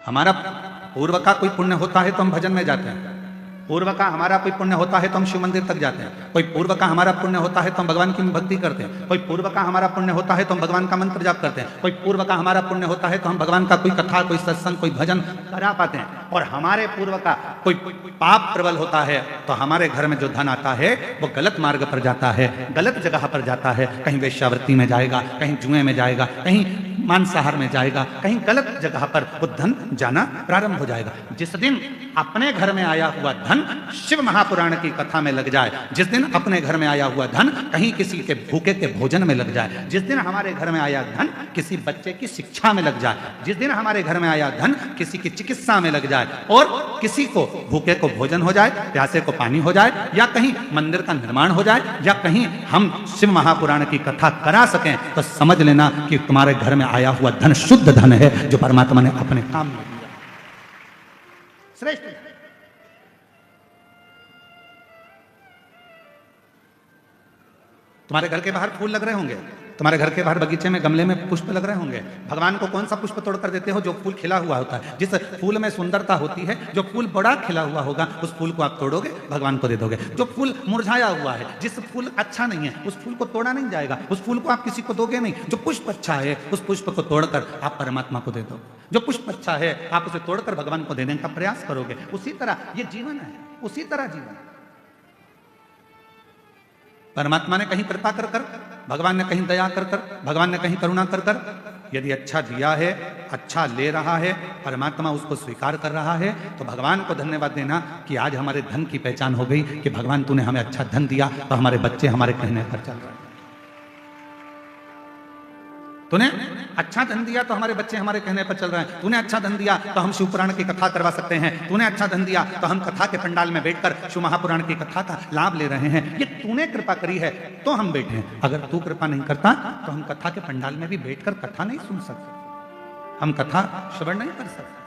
हमारा पूर्व का कोई पुण्य होता है तो हम भजन में जाते हैं, पूर्व का हमारा कोई पुण्य होता है तो हम शिव मंदिर तक जाते हैं, कोई पूर्व का हमारा पुण्य होता है तो हम भगवान की भक्ति करते हैं, कोई पूर्व का हमारा पुण्य होता है तो हम भगवान का मंत्र जाप करते हैं, कोई पूर्व का हमारा पुण्य होता है तो हम भगवान का कोई कथा, कोई सत्संग, कोई भजन करा पाते हैं। और हमारे पूर्व का कोई पाप प्रबल होता है तो हमारे घर में जो धन आता है वो गलत मार्ग पर जाता है, गलत जगह पर जाता है, कहीं वेश्यावृत्ति में जाएगा, कहीं जुए में जाएगा, कहीं मांसाहार में जाएगा, कहीं गलत जगह पर वो धन जाना प्रारंभ हो जाएगा। जिस दिन अपने घर में आया हुआ धन शिव महापुराण की कथा में लग जाए, जिस दिन अपने घर में आया हुआ धन कहीं किसी के भूखे के भोजन में लग जाए, जिस दिन हमारे घर में आया धन किसी बच्चे की शिक्षा में लग जाए, जिस दिन हमारे घर में आया धन किसी की चिकित्सा में लग जाए और किसी को भूखे को भोजन हो जाए, प्यासे को पानी हो जाए, या कहीं मंदिर का निर्माण हो जाए, या कहीं हम शिव महापुराण की कथा करा सकें, तो समझ लेना कि तुम्हारे घर में आया हुआ धन शुद्ध धन है जो परमात्मा ने अपने काम में दिया। श्रेष्ठ। तुम्हारे घर के बाहर फूल लग रहे होंगे, तुम्हारे घर के बाहर बगीचे में गमले में पुष्प लग रहे होंगे। भगवान को कौन सा पुष्प तोड़ कर देते हो? जो फूल खिला हुआ होता है। जिस फूल में सुंदरता होती है, जो फूल बड़ा खिला हुआ होगा, उस फूल को आप तोड़ोगे, भगवान को दे दोगे। जो फूल मुरझाया हुआ है, जिस फूल अच्छा नहीं है, उस फूल को तोड़ा नहीं जाएगा, उस फूल को आप किसी को दोगे नहीं। जो पुष्प अच्छा है, उस पुष्प को तोड़कर आप परमात्मा को दे दो। जो पुष्प अच्छा है, आप उसे तोड़कर भगवान को देने का प्रयास करोगे। उसी तरह ये जीवन है, उसी तरह जीवन। परमात्मा ने कहीं कृपा कर कर, भगवान ने कहीं दया कर कर, भगवान ने कहीं करुणा कर कर, यदि अच्छा दिया है, अच्छा ले रहा है, परमात्मा उसको स्वीकार कर रहा है, तो भगवान को धन्यवाद देना कि आज हमारे धन की पहचान हो गई कि भगवान तूने हमें अच्छा धन दिया, तो हमारे बच्चे हमारे कहने पर चल रहे हैं। तूने अच्छा धन दिया तो हमारे बच्चे हमारे कहने पर चल रहे हैं। तूने अच्छा धन दिया तो हम शिव पुराण की कथा करवा सकते हैं। तूने अच्छा धन दिया तो हम कथा के पंडाल में बैठकर शिव महापुराण की कथा का लाभ ले रहे हैं। ये तूने कृपा करी है तो हम बैठे हैं। अगर तू कृपा नहीं करता तो हम कथा के पंडाल में भी बैठकर कथा नहीं सुन सकते, हम कथा श्रवण नहीं कर सकते।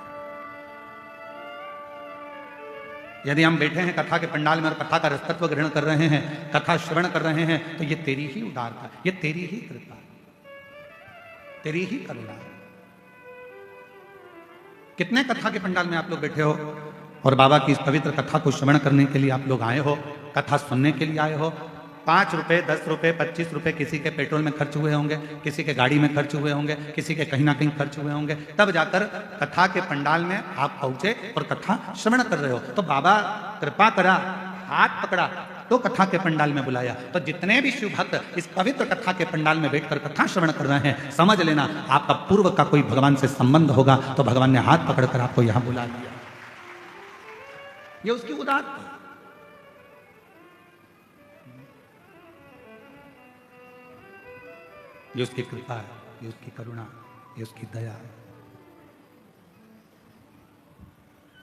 यदि हम बैठे हैं कथा के पंडाल में और कथा का रसतत्व ग्रहण कर रहे हैं, कथा श्रवण कर रहे हैं, तो ये तेरी ही उदारता, ये तेरी ही कृपा, तेरी ही करुणा। कितने कथा के पंडाल में आप लोग बैठे हो और बाबा की इस पवित्र कथा को श्रवण करने के लिए आप लोग आए हो, कथा सुनने के लिए आए हो। 5 रुपए, 10 रुपए, 25 रुपए किसी के पेट्रोल में खर्च हुए होंगे, किसी के गाड़ी में खर्च हुए होंगे, किसी के कहीं ना कहीं खर्च हुए होंगे, तब जाकर कथा के पंडाल में आप पहुंचे और कथा श्रवण कर रहे हो। तो बाबा कृपा करा, हाथ पकड़ा तो कथा के पंडाल में बुलाया। तो जितने भी शिव भक्त इस पवित्र कथा के पंडाल में बैठकर कथा श्रवण कर रहे हैं, समझ लेना आपका पूर्व का कोई भगवान से संबंध होगा, तो भगवान ने हाथ पकड़कर आपको यहां बुला लिया। ये उसकी उदारता, ये उसकी कृपा है, ये उसकी करुणा, ये उसकी दया है।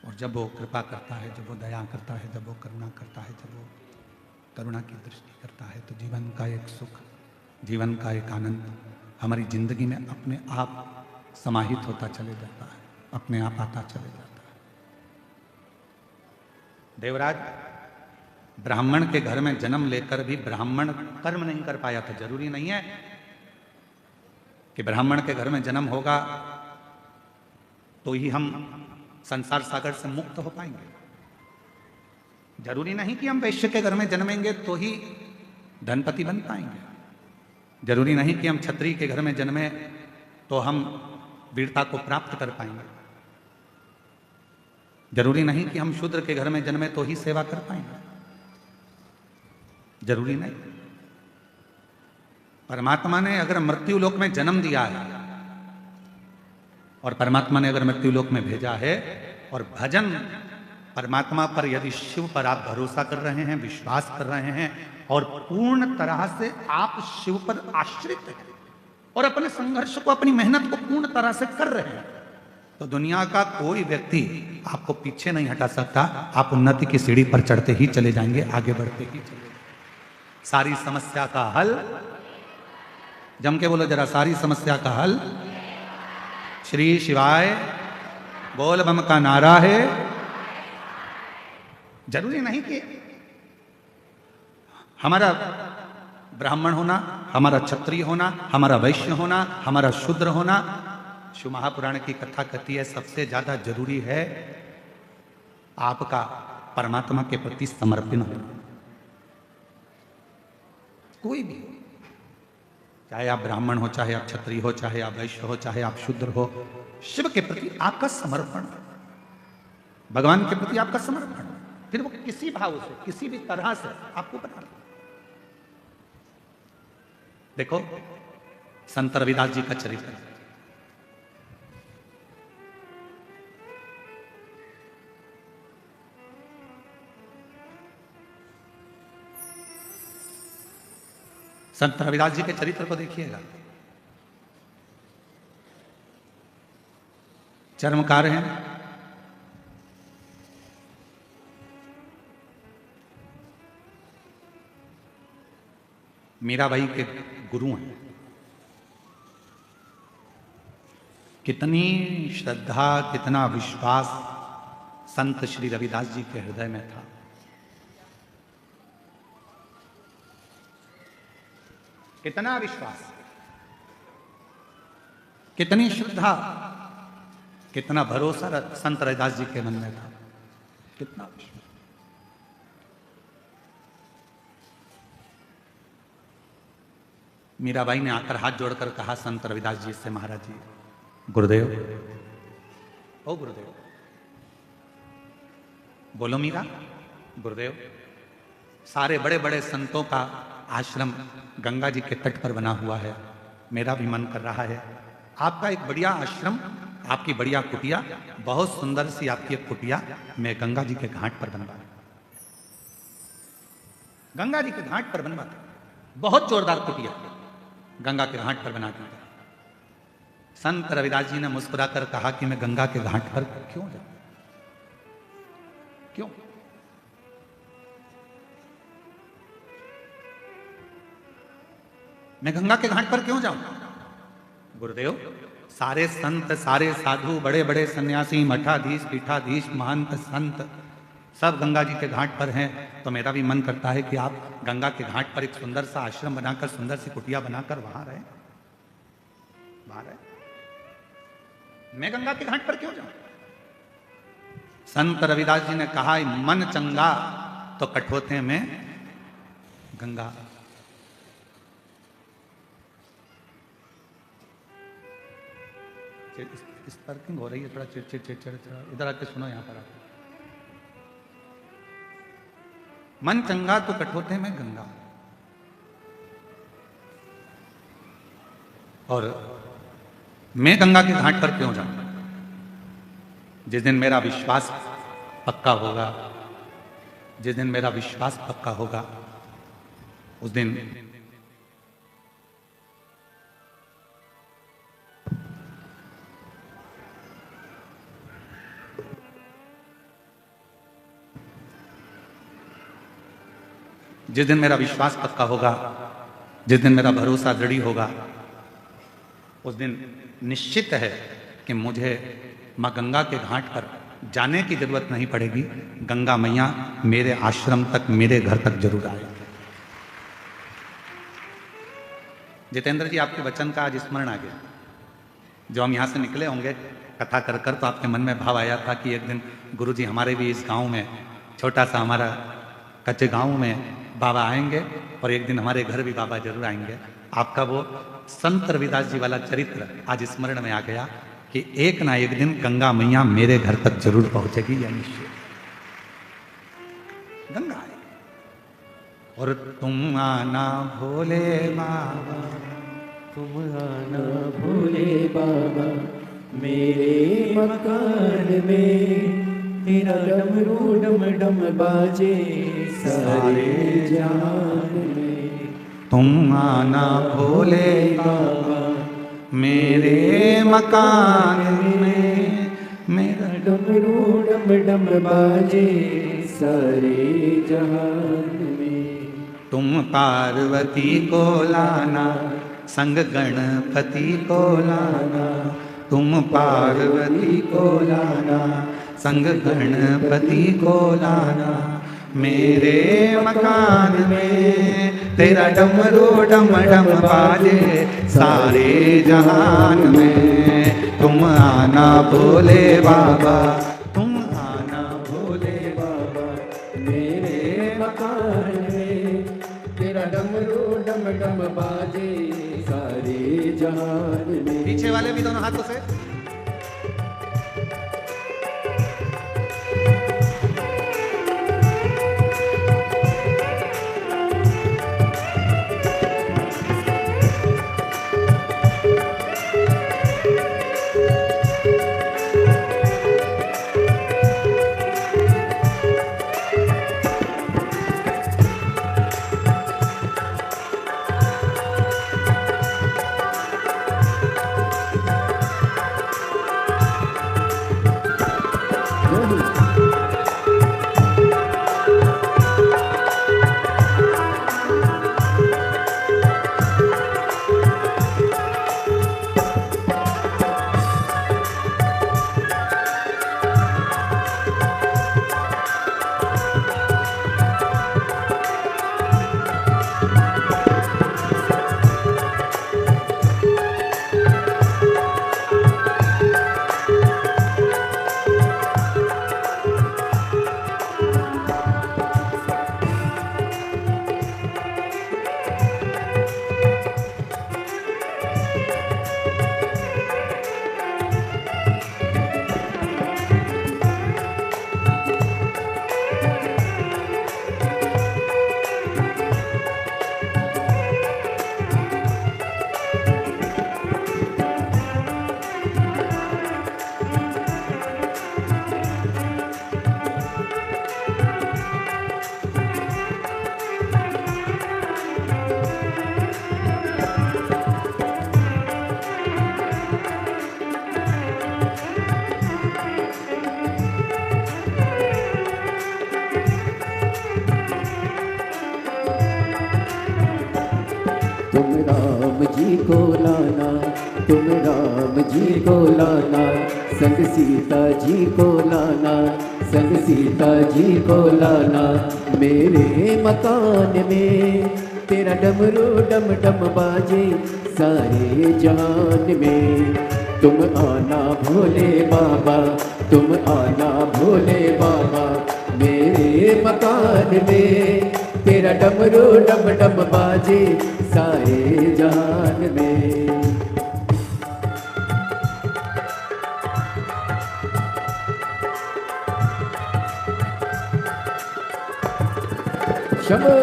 और जब वो कृपा करता है, जब वो दया करता है, जब वो करुणा करता है, जब वो करुणा की दृष्टि करता है, तो जीवन का एक सुख, जीवन का एक आनंद हमारी जिंदगी में अपने आप समाहित होता चले जाता है, अपने आप आता चले जाता है। देवराज ब्राह्मण के घर में जन्म लेकर भी ब्राह्मण कर्म नहीं कर पाया था। जरूरी नहीं है कि ब्राह्मण के घर में जन्म होगा तो ही हम संसार सागर से मुक्त हो पाएंगे। जरूरी नहीं कि हम वैश्य के घर में जन्मेंगे तो ही धनपति बन पाएंगे। जरूरी नहीं कि हम क्षत्रिय के घर में जन्मे तो हम वीरता को प्राप्त कर पाएंगे। जरूरी नहीं कि हम शूद्र के घर में जन्मे तो ही सेवा कर पाएंगे। जरूरी नहीं। परमात्मा ने अगर मृत्यु लोक में जन्म दिया है और परमात्मा ने अगर मृत्यु लोक में भेजा है, और भजन परमात्मा पर, यदि शिव पर आप भरोसा कर रहे हैं, विश्वास कर रहे हैं और पूर्ण तरह से आप शिव पर आश्रित हैं और अपने संघर्ष को, अपनी मेहनत को पूर्ण तरह से कर रहे हैं, तो दुनिया का कोई व्यक्ति आपको पीछे नहीं हटा सकता। आप उन्नति की सीढ़ी पर चढ़ते ही चले जाएंगे, आगे बढ़ते ही चले जाएंगे। सारी समस्या का हल, जम के बोलो जरा, सारी समस्या का हल श्री शिवाय बोल बम का नारा है। जरूरी नहीं कि हमारा ब्राह्मण होना, हमारा क्षत्रिय होना, हमारा वैश्य होना, हमारा शूद्र होना शिव महापुराण की कथा कहती है सबसे ज्यादा जरूरी है आपका परमात्मा के प्रति समर्पण हो। कोई भी हो, चाहे आप ब्राह्मण हो, चाहे आप क्षत्रिय हो, चाहे आप वैश्य हो, चाहे आप शूद्र हो, शिव के प्रति आपका समर्पण, भगवान के प्रति आपका समर्पण, फिर वो किसी भाव से किसी भी तरह से आपको बना लो। देखो संत रविदास जी का चरित्र, संत रविदास जी के चरित्र को देखिएगा। चर्मकार हैं, मीराबाई के गुरु हैं। कितनी श्रद्धा, कितना विश्वास संत श्री रविदास जी के हृदय में था। कितना विश्वास, कितनी श्रद्धा, कितना भरोसा संत रविदास जी के मन में था, कितना विश्वास। मीराबाई ने आकर हाथ जोड़कर कहा संत रविदास जी से, महाराज जी, गुरुदेव, ओ गुरुदेव, बोलो मीरा। गुरुदेव, सारे बड़े बड़े संतों का आश्रम गंगा जी के तट पर बना हुआ है, मेरा भी मन कर रहा है आपका एक बढ़िया आश्रम, आपकी बढ़िया कुटिया, बहुत सुंदर सी आपकी एक कुटिया मैं गंगा जी के घाट पर बनवा, गंगा जी के घाट पर बनवा, बहुत जोरदार कुटिया गंगा के घाट पर बना दी। संत रविदास जी ने मुस्कुराकर कहा कि मैं गंगा के घाट पर क्यों जाऊं, क्यों? मैं गंगा के घाट पर क्यों जाऊं? गुरुदेव, सारे संत, सारे साधु, बड़े बड़े सन्यासी, मठाधीश, पीठाधीश, महंत, संत सब गंगा जी के घाट पर हैं, तो मेरा भी मन करता है कि आप गंगा के घाट पर एक सुंदर सा आश्रम बनाकर, सुंदर सी कुटिया बनाकर वहां रहे, वहां रहे। मैं गंगा के घाट पर क्यों जाऊं? संत रविदास जी ने कहा, मन चंगा तो कठोते में गंगा। स्पार्किंग हो रही है, थोड़ा चिड़चिड़ चिड़चिड़, इधर आके सुनो, यहां पर आके। मन चंगा तो कठोते में गंगा। और मैं गंगा के घाट पर क्यों जाऊं? जिस दिन मेरा विश्वास पक्का होगा, जिस दिन मेरा विश्वास पक्का होगा, उस दिन जिस दिन मेरा विश्वास पक्का होगा, जिस दिन मेरा भरोसा दृढ़ होगा, उस दिन निश्चित है कि मुझे मां गंगा के घाट पर जाने की जरूरत नहीं पड़ेगी। गंगा मैया मेरे आश्रम तक, मेरे घर तक जरूर आएगी। जितेंद्र जी, आपके वचन का आज स्मरण आ गया। जो हम यहां से निकले होंगे कथा कर कर, तो आपके मन में भाव आया था कि एक दिन गुरुजी हमारे भी इस गांव में, छोटा सा हमारा कच्चे गांव में बाबा आएंगे, और एक दिन हमारे घर भी बाबा जरूर आएंगे। आपका वो संत रविदास जी वाला चरित्र आज स्मरण में आ गया कि एक ना एक दिन गंगा मैया मेरे घर तक जरूर पहुंचेगी, या निश्चय गंगा आएगी। और तुम आना भोले बाबा, तुम आना भोले बाबा, मेरे मकान में तेरा डमरू डम डम बाजे सारे जहान में। तुम आना भोले बाबा, मेरे मकान में, मेरा डमरू डम डम बाजे सारे जहान में। तुम पार्वती को लाना, संग गणपति को लाना, तुम पार्वती को लाना, संग गणपति को लाना, मेरे मकान में, तेरा डमरू डम डम बाजे सारे जहान में। तुम आना भोले बाबा, तुम आना भोले बाबा मेरे मकान में, तेरा डमरू डम डम बाजे सारे जहान में। पीछे वाले भी दोनों हाथों से। तुम राम जी को लाना, तुम राम जी को लाना, संग सीता जी को लाना, संग सीता जी को लाना मेरे मकान में। तेरा डमरू डम डम बाजे सारे जहान में। तुम आना भोले बाबा, तुम आना भोले बाबा मेरे मकान में। तेरा डमरू डम डम बाजे सारे जहान में। शंभो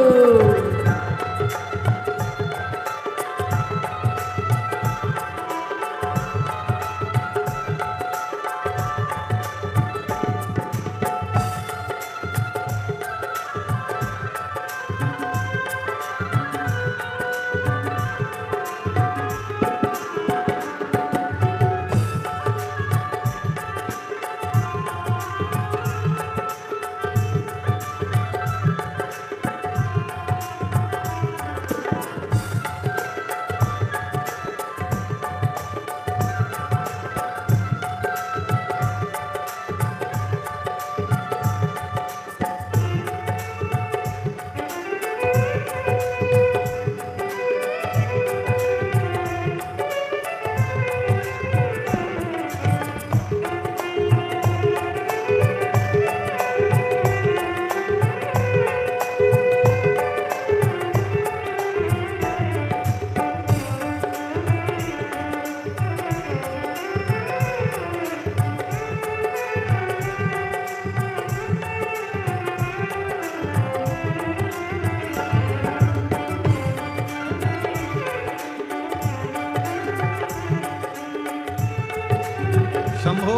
शंभो।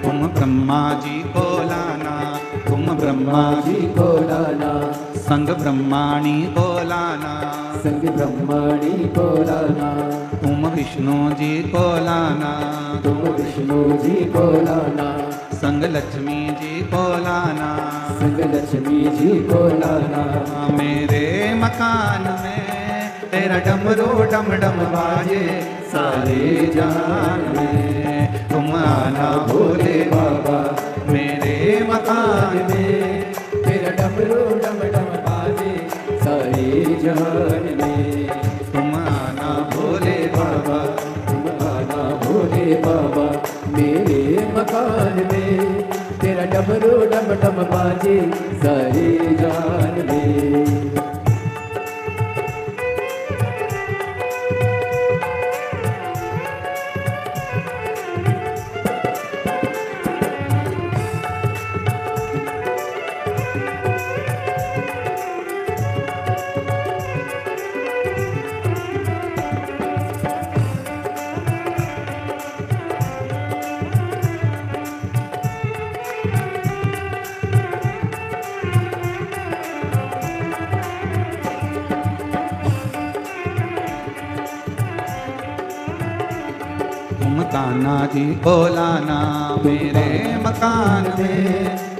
तुम ब्रह्मा जी को लाना, तुम ब्रह्मा जी को लाना, संग ब्रह्माणी को लाना, संग ब्रह्माणी को लाना। तुम विष्णु जी को लाना, तुम विष्णु जी को लाना, संग लक्ष्मी जी को लाना, संग लक्ष्मी जी को लाना मेरे मकान में। तेरा डमरू डम डम बाजे सारे जहान में। तुम आना भोले बाबा मेरे मकान डमरू डम डम बाजे सारे जहान में। तुम आना भोले बाबा, तुम आना भोले बाबा मेरे मकान में। तेरा डमरू डम डम बाजे सारे जहान में। तुम कान्हा जी बोलाना मेरे मकान में।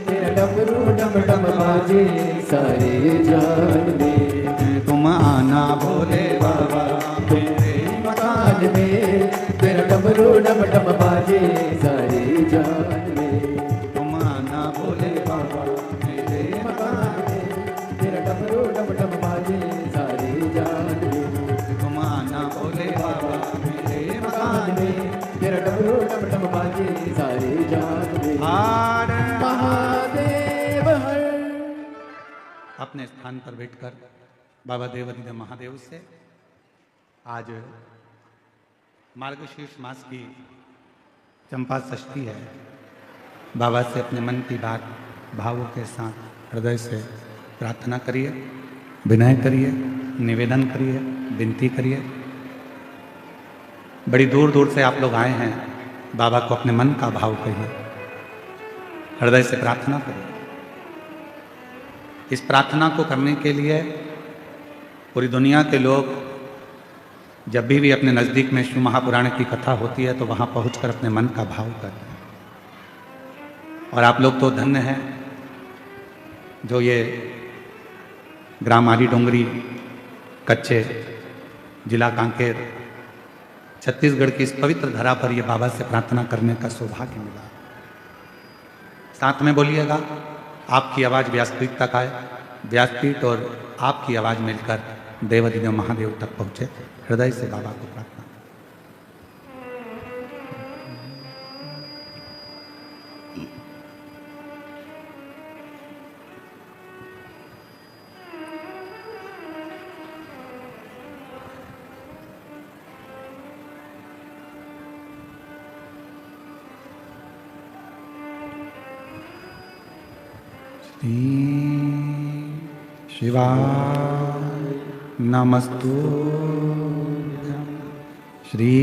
तेरा डमरू डम डम बाजे सारे जहान में। तुम आना भोले बाबा मेरे मकान में। तेरा डमरू डम डम बाजे सारे जहान में। तुम आना भोले बाबा मेरे मकान में। तेरा डमरू डम डम बाजे सारे जहान में। तुम आना भोले बाबा मेरे मकान में। तेरा डमरू डम डम बाजे सारे जहान में। हार महादेव हर। अपने स्थान पर बैठकर बाबा देवादिदेव महादेव से आज मार्गशीर्ष मास की चंपा षष्ठी है। बाबा से अपने मन की बात भावों के साथ हृदय से प्रार्थना करिए, विनय करिए, निवेदन करिए, विनती करिए। बड़ी दूर दूर से आप लोग आए हैं, बाबा को अपने मन का भाव कहिए, हृदय से प्रार्थना करिए। इस प्रार्थना को करने के लिए पूरी दुनिया के लोग जब भी अपने नज़दीक में शिव महापुराण की कथा होती है तो वहाँ पहुंचकर अपने मन का भाव करते हैं। और आप लोग तो धन्य हैं जो ये ग्राम आरी डोंगरी, कच्चे, जिला कांकेर, छत्तीसगढ़ की इस पवित्र धरा पर ये बाबा से प्रार्थना करने का सौभाग्य मिला। साथ में बोलिएगा, आपकी आवाज़ व्यासपीठ तक आए, व्यासपीठ और आपकी आवाज़ मिलकर देवादिदेव महादेव तक पहुँचे। हृदय से बाबा को प्रार्थना। शिवाय नमस्तुभ्यं। श्री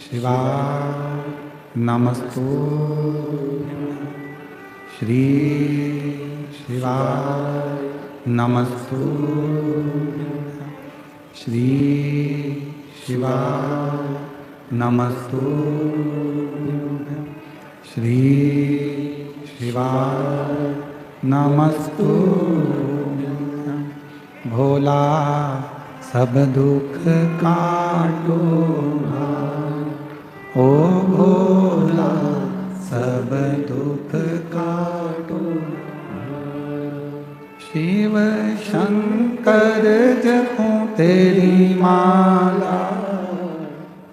शिवाय नमस्तुभ्यं। श्री शिवाय नमस्तुभ्यं। श्री शिवाय नमस्तुभ्यं। श्री शिवाय नमस्तुभ्यं। भोला सब दुख काटो भाई, ओ भोला सब दुख काटो भाई। शिव शंकर जपो तेरी माला,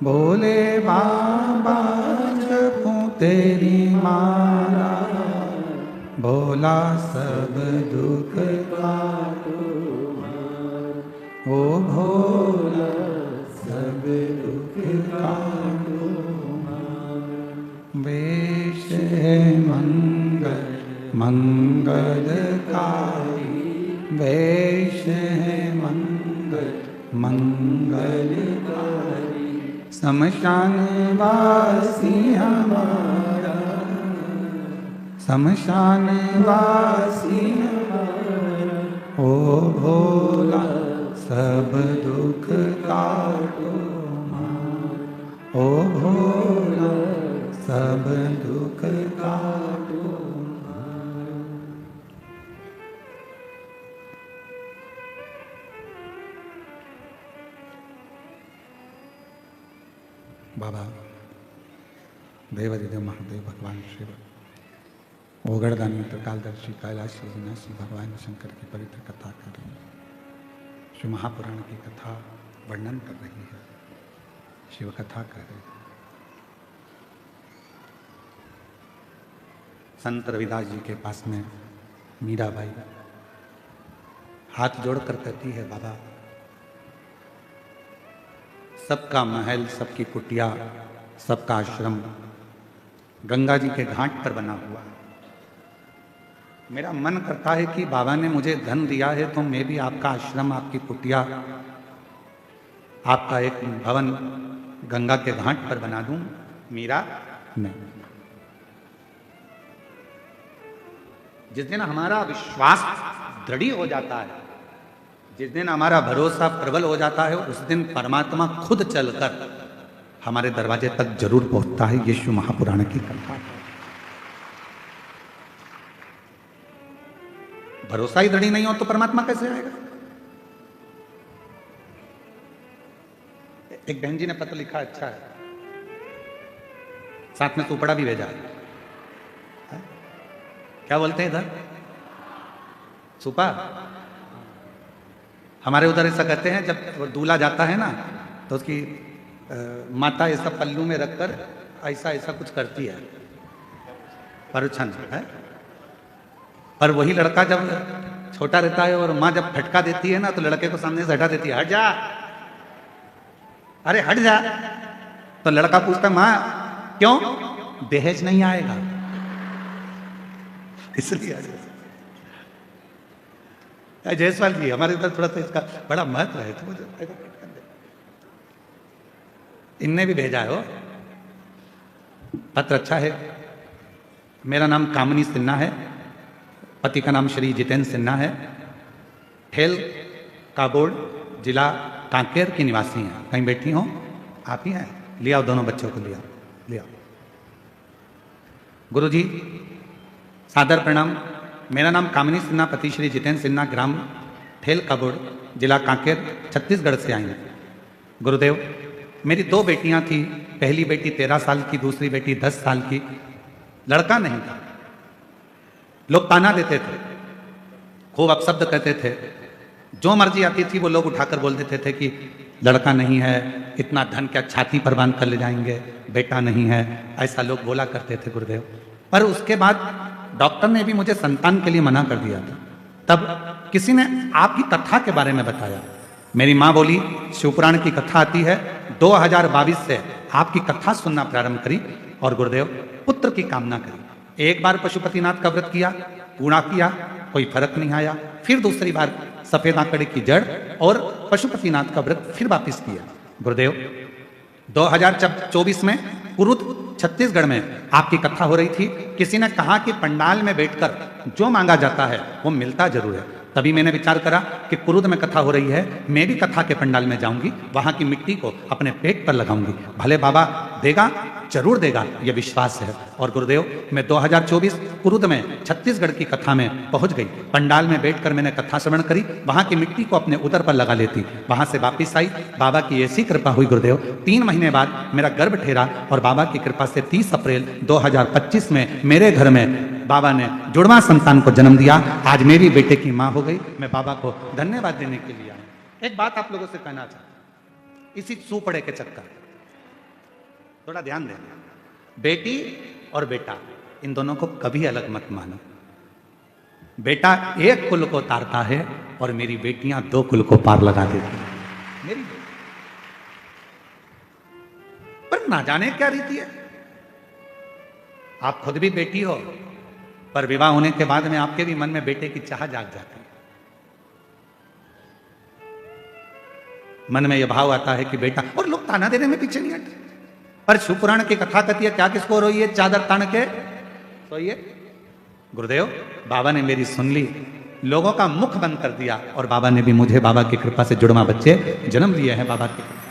भोले बाबा जपो तेरी माला। भोला सब दुख काटो भाई, ओ भोला सब दुख काटो भाई। वेश है मंगल मंगलकारी, वेश है मंगल मंगलकारी। शमशान वासी हमारा, शमशान वासी हमारा। ओ भोला सब दुख काटो भाई, ओ भोला सब दुख काटो भाई। बाबा देवादिदेव महादेव भगवान शिव ओगड़दानी त्रिकालदर्शी कैलाशी विनाशी भगवान शंकर की पवित्र कथा कर रही है। शिव महापुराण की कथा वर्णन कर रही है, शिव कथा कर रही है। संत रविदास जी के पास में मीराबाई हाथ जोड़कर कहती है, बाबा सबका महल, सबकी कुटिया, सबका आश्रम गंगा जी के घाट पर बना हुआ है। मेरा मन करता है कि बाबा ने मुझे धन दिया है तो मैं भी आपका आश्रम, आपकी कुटिया, आपका एक भवन गंगा के घाट पर बना दूं। मीरा नहीं। जिस दिन हमारा विश्वास दृढ़ हो जाता है, जिस दिन हमारा भरोसा प्रबल हो जाता है, उस दिन परमात्मा खुद चलकर हमारे दरवाजे तक जरूर पहुंचता है। यीशु महापुराण की कथा है। भरोसा ही दृढ़ नहीं हो तो परमात्मा कैसे आएगा? एक बहन जी ने पत्र लिखा, अच्छा है, साथ में सुपड़ा भी भेजा है। क्या बोलते हैं इधर? सुपा। हमारे उधर ऐसा कहते हैं, जब दूल्हा जाता है ना तो उसकी माता ऐसा पल्लू में रखकर ऐसा ऐसा कुछ करती है, परुछन है। पर वही लड़का जब छोटा रहता है और माँ जब फटका देती है ना तो लड़के को सामने से हटा देती है, हट जा, अरे हट जा। तो लड़का पूछता है, माँ क्यों? दहेज नहीं आएगा इसलिए। जयसवाल जी, हमारे उधर थोड़ा सा इसका बड़ा महत्व है, तो मुझे इनने भी भेजा है वो पत्र, अच्छा है। मेरा नाम कामनी सिन्हा है, पति का नाम श्री जितेंद्र सिन्हा है, ठेल काबोड़ जिला कांकेर की निवासी हैं। कहीं बैठी हो? आप ही हैं? लिया दोनों बच्चों को, लिया। गुरुजी सादर प्रणाम। मेरा नाम कामनी सिन्हा, पति श्री जितेंद्र सिन्हा, ग्राम ठेल काबोड़ जिला कांकेर छत्तीसगढ़ से आई हैं। गुरुदेव, मेरी 2 बेटियां थी। पहली बेटी 13 साल की, दूसरी बेटी 10 साल की। लड़का नहीं था। लोग ताना देते थे, खूब अपशब्द कहते थे। जो मर्जी आती थी वो लोग उठाकर बोल देते थे कि लड़का नहीं है, इतना धन क्या छाती पर बांध कर ले जाएंगे, बेटा नहीं है, ऐसा लोग बोला करते थे गुरुदेव। पर उसके बाद डॉक्टर ने भी मुझे संतान के लिए मना कर दिया था। तब किसी ने आपकी कथा के बारे में बताया। मेरी माँ बोली, शिवपुराण की कथा आती है, 2022 से आपकी कथा सुनना प्रारंभ करी और गुरुदेव पुत्र की कामना करी। एक बार पशुपतिनाथ का व्रत किया, पूर्णा किया, कोई फर्क नहीं आया। फिर दूसरी बार सफेद आंकड़े की जड़ और पशुपतिनाथ का व्रत फिर वापिस किया। गुरुदेव 2024 में कुरुद छत्तीसगढ़ में आपकी कथा हो रही थी। किसी ने कहा कि पंडाल में बैठकर जो मांगा जाता है वो मिलता जरूर है। तभी मैंने विचार करा कि कुरुद में कथा हो रही है, मैं भी कथा के पंडाल में जाऊंगी, वहां की मिट्टी को अपने पेट पर लगाऊंगी, भले बाबा देगा, जरूर देगा, यह विश्वास है। और गुरुदेव मैं 2024 कुरुद में छत्तीसगढ़ की कथा में पहुंच गई। पंडाल में बैठकर मैंने कथा श्रवण करी, वहां की मिट्टी को अपने उदर पर लगा लेती। वहां से वापिस आई, बाबा की ऐसी कृपा हुई गुरुदेव, 3 महीने बाद मेरा गर्भ ठहरा और बाबा की कृपा से 30 अप्रैल 2025 में मेरे घर में बाबा ने जुड़वा संतान को जन्म दिया। आज मेरी बेटे की मां हो गई। मैं बाबा को धन्यवाद देने के लिए आया। एक बात आप लोगों से कहना चाहता हूं, इसी सुपड़े के चक्कर, थोड़ा ध्यान देना, बेटी और बेटा इन दोनों को कभी अलग मत मानो। बेटा एक कुल को तारता है और मेरी बेटियां 2 कुल को पार लगा देती हैं। मेरी पर ना जाने क्या रीति है। आप खुद भी बेटी हो, पर विवाह होने के बाद में आपके भी मन में बेटे की चाह जाग जाती है। मन में यह भाव आता है कि बेटा, और लोग ताना देने में पीछे नहीं हटते। पर शिवपुराण की कथा कहती है, क्या किसको रोई है चादर तान के सोइए। गुरुदेव बाबा ने मेरी सुन ली, लोगों का मुख बंद कर दिया और बाबा ने भी मुझे बाबा की कृपा से जुड़वा बच्चे जन्म दिए हैं। बाबा की कृपा।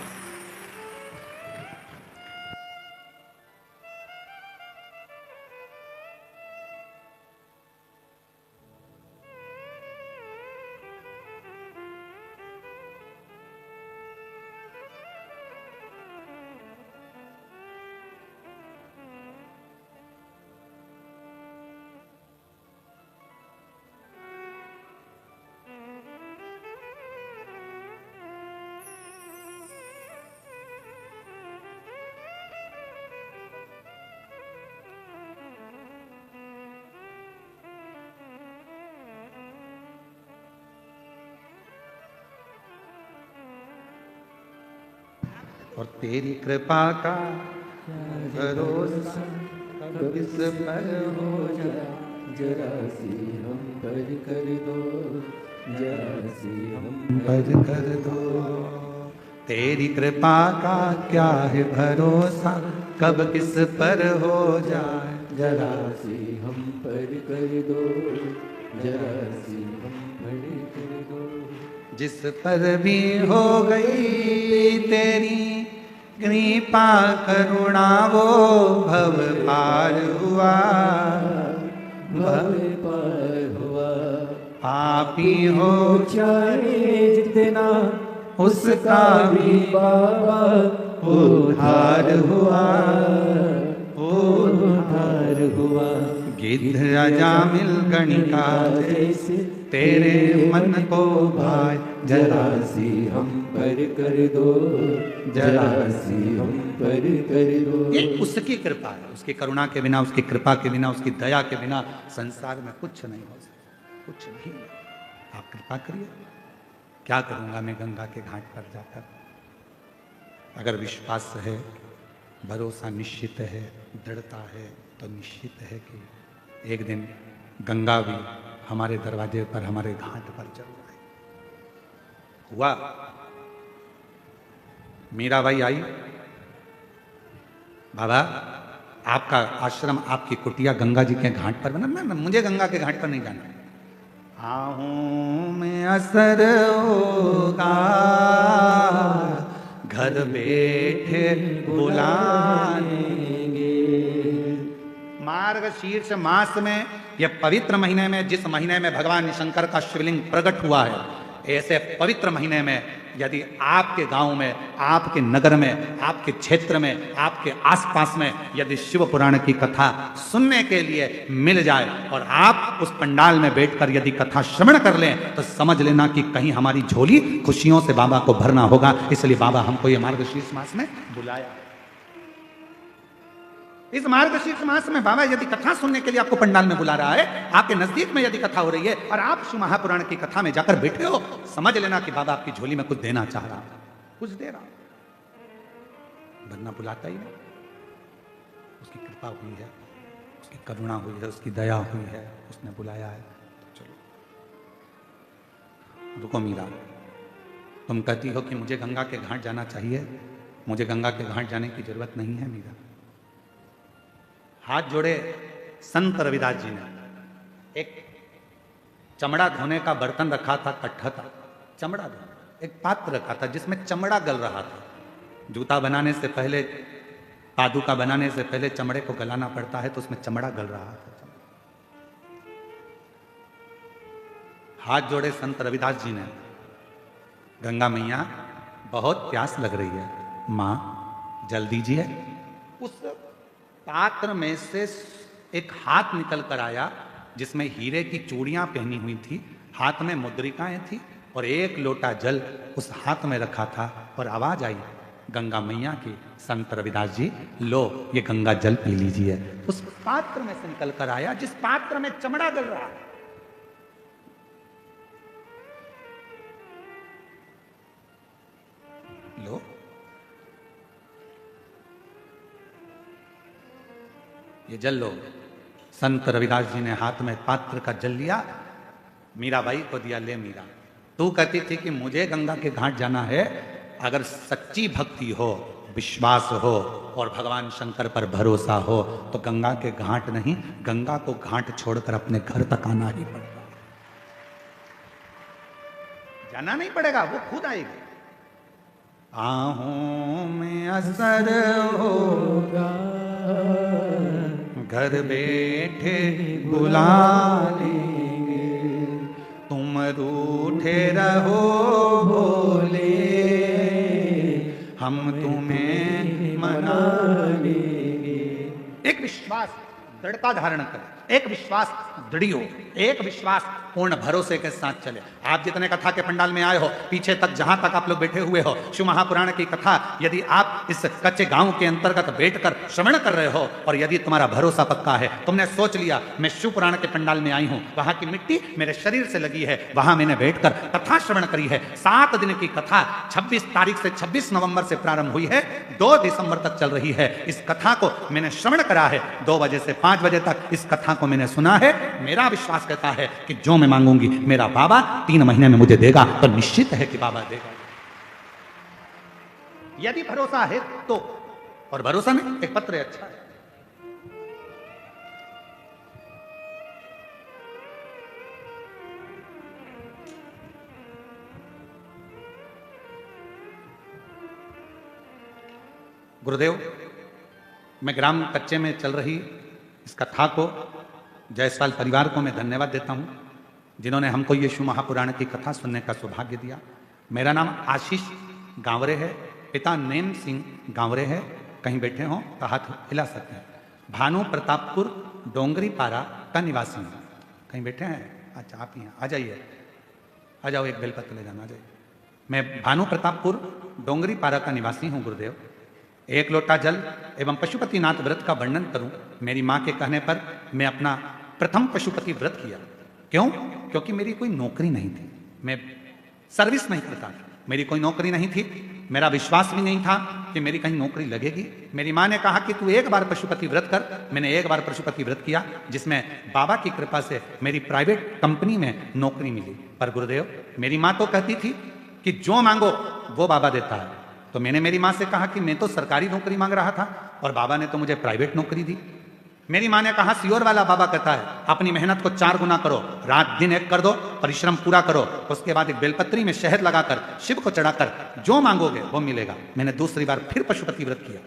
और तेरी कृपा का भरोसा कब इस पर हो जाए, जरा सी हम पर कर दो, जरा सी हम पर कर दो। तेरी कृपा का क्या है भरोसा, कब किस पर हो जाए, जरा सी हम पर कर दो, जरा सी हम पर कर दो। जिस पर भी हो गई तेरी कृपा करुणा, वो भव पार हुआ, भव पार हुआ। पापी हो चाहे जितना उसका भी बाबा उद्धार हुआ, उद्धार हुआ। गिद्ध अजामिल गणिका जैसे तेरे मन को भाए, जरा सी हम पर कर दो, जरा सी हम पर कर दो। ये उसकी कृपा है, उसकी करुणा के बिना, उसकी कृपा के बिना, उसकी दया के बिना संसार में कुछ नहीं हो सकता, कुछ भी नहीं। आप कृपा करिए। क्या करूंगा मैं गंगा के घाट पर जाकर? अगर विश्वास है, भरोसा निश्चित है, दृढ़ता है, तो निश्चित है कि एक दिन गंगा भी हमारे दरवाजे पर, हमारे घाट पर जरूर आए। हुआ। मीराबाई आई, बाबा आपका आश्रम, आपकी कुटिया गंगा जी के घाट पर बना। मैं मुझे गंगा के घाट पर नहीं जाना। आहूं में असर होगा, घर बैठे बुलाएंगे। मार्गशीर्ष मास में, यह पवित्र महीने में, जिस महीने में भगवान शंकर का शिवलिंग प्रकट हुआ है, ऐसे पवित्र महीने में यदि आपके गांव में, आपके नगर में, आपके क्षेत्र में, आपके आसपास में यदि शिव पुराण की कथा सुनने के लिए मिल जाए और आप उस पंडाल में बैठकर यदि कथा श्रवण कर लें, तो समझ लेना कि कहीं हमारी झोली खुशियों से बाबा को भरना होगा। इसलिए बाबा हमको ये मार्गशीर्ष मास में बुलाया। इस मार्गशीर्ष मास में बाबा यदि कथा सुनने के लिए आपको पंडाल में बुला रहा है, आपके नजदीक में यदि कथा हो रही है और आप शिव महापुराण की कथा में जाकर बैठे हो, समझ लेना कि बाबा आपकी झोली में कुछ देना चाह रहा है, कुछ दे रहा, वरना बुलाता ही नहीं। उसकी कृपा हुई है, उसकी करुणा हुई है, उसकी दया हुई है, उसने बुलाया है। चलो रुको मीरा, तुम कहती हो कि मुझे गंगा के घाट जाना चाहिए। मुझे गंगा के घाट जाने की जरूरत नहीं है मीरा। हाथ जोड़े संत रविदास जी ने एक चमड़ा धोने का बर्तन रखा था, कट्ठा था, चमड़ा धोने, एक पात्र रखा था जिसमें चमड़ा गल रहा था। जूता बनाने से पहले, पादुका बनाने से पहले चमड़े को गलाना पड़ता है, तो उसमें चमड़ा गल रहा था। हाथ जोड़े संत रविदास जी ने, गंगा मैया बहुत प्यास लग रही है, मां जल दीजिए। उस पात्र में से एक हाथ निकल कर आया जिसमें हीरे की चूड़ियां पहनी हुई थी, हाथ में मुद्रिकाएं थी और एक लोटा जल उस हाथ में रखा था। और आवाज आई गंगा मैया की, संत रविदास जी लो ये गंगा जल पी लीजिए। उस पात्र में से निकल कर आया जिस पात्र में चमड़ा गल रहा है। लो, ये जल लो। संत रविदास जी ने हाथ में पात्र का जल लिया, मीराबाई को दिया, ले मीरा, तू कहती थी कि मुझे गंगा के घाट जाना है। अगर सच्ची भक्ति हो, विश्वास हो और भगवान शंकर पर भरोसा हो, तो गंगा के घाट नहीं, गंगा को घाट छोड़कर अपने घर तक आना ही पड़ेगा। जाना नहीं पड़ेगा, वो खुद आएगी। आहूं में असर होगा, घर बैठे बुला लेंगे, तुम रूठे रहो भोले, हम तुम्हें मना लेंगे। एक विश्वास, दृढ़ता धारण करें, एक विश्वास दृढ़ हो, एक विश्वास पूर्ण भरोसे के साथ चले। आप जितने कथा के पंडाल में आए हो, पीछे तक जहां तक आप लोग बैठे हुए हो, शिव महापुराण की कथा यदि आप इस कच्चे गांव के अंतर्गत बैठकर श्रवण कर रहे हो और यदि तुम्हारा भरोसा पक्का है, तुमने सोच लिया मैं शिव पुराण के पंडाल में आई हूं, वहां की मिट्टी मेरे शरीर से लगी है, वहां मैंने बैठकर कथा श्रवण करी है। 7 दिन की कथा 26 तारीख से 26 नवंबर से प्रारंभ हुई है, 2 दिसंबर तक चल रही है। इस कथा को मैंने श्रवण करा है, 2 बजे से 5 बजे तक इस कथा को मैंने सुना है। मेरा विश्वास कहता है कि जो मैं मांगूंगी मेरा बाबा 3 महीने में मुझे देगा, तो निश्चित है कि बाबा देगा। यदि भरोसा है तो, और भरोसा नहीं, एक पत्र अच्छा है। गुरुदेव, मैं ग्राम कच्चे में चल रही इस कथा को जायसवाल परिवार को मैं धन्यवाद देता हूं, जिन्होंने हमको ये शिव महापुराण की कथा सुनने का सौभाग्य दिया। मेरा नाम आशीष गांवरे है, पिता नेम सिंह गांवरे है। कहीं बैठे हो तो हाथ हिला सकते हैं। भानु प्रतापपुर डोंगरी पारा का निवासी हूँ। कहीं बैठे हैं? अच्छा, आप ही हैं, आ जाइए, आ जाओ, एक बेलपत्र ले जाना, आ जाइए। मैं भानु प्रतापपुर डोंगरी पारा का निवासी हूँ गुरुदेव। 1 लोटा जल एवं पशुपतिनाथ व्रत का वर्णन करूं, मेरी मां के कहने पर मैं अपना प्रथम पशुपति व्रत किया। क्यों? क्योंकि मेरी कोई नौकरी नहीं थी, मैं सर्विस नहीं करता था, मेरी कोई नौकरी नहीं थी, मेरा विश्वास भी नहीं था कि मेरी कहीं नौकरी लगेगी। मेरी मां ने कहा कि तू एक बार पशुपति व्रत कर। मैंने एक बार पशुपति व्रत किया, जिसमें बाबा की कृपा से मेरी प्राइवेट कंपनी में नौकरी मिली। पर गुरुदेव, मेरी मां तो कहती थी कि जो मांगो वो बाबा देता है। तो मैंने मेरी मां से कहा कि मैं तो सरकारी नौकरी मांग रहा था और बाबा ने तो मुझे प्राइवेट नौकरी दी। मेरी मां ने कहा, सियोर वाला बाबा कहता है अपनी मेहनत को 4 गुना करो, रात दिन एक कर दो, परिश्रम पूरा करो, उसके बाद एक बेलपत्री में शहद लगाकर शिव को चढ़ाकर जो मांगोगे वो मिलेगा। मैंने दूसरी बार फिर पशुपति व्रत किया।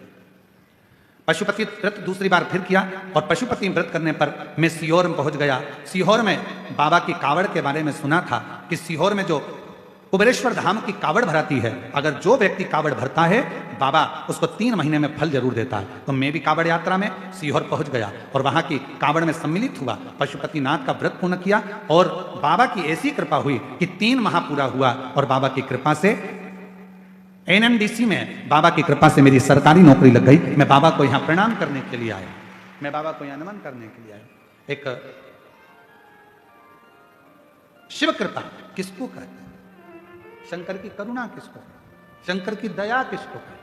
पशुपति व्रत दूसरी बार फिर किया और पशुपति व्रत करने पर मैं सीहोर में पहुंच गया। सीहोर में बाबा की कावड़ के बारे में सुना था कि सीहोर में जो कुबेरेश्वर धाम की कावड़ भराती है, अगर जो व्यक्ति कावड़ भरता है बाबा उसको 3 महीने में फल जरूर देता है। तो मैं भी कावड़ यात्रा में सीहोर पहुंच गया और वहां की कावड़ में सम्मिलित हुआ, पशुपतिनाथ का व्रत पूर्ण किया और बाबा की ऐसी कृपा हुई कि 3 माह पूरा हुआ और बाबा की कृपा से NMDC में बाबा की कृपा से मेरी सरकारी नौकरी लग गई। मैं बाबा को यहां प्रणाम करने के लिए आया, मैं बाबा को यहां नमन करने के लिए आया। एक शिव कृपा किसको कहते हैं? शंकर की करुणा किसको कहते? शंकर की दया किसको कहते?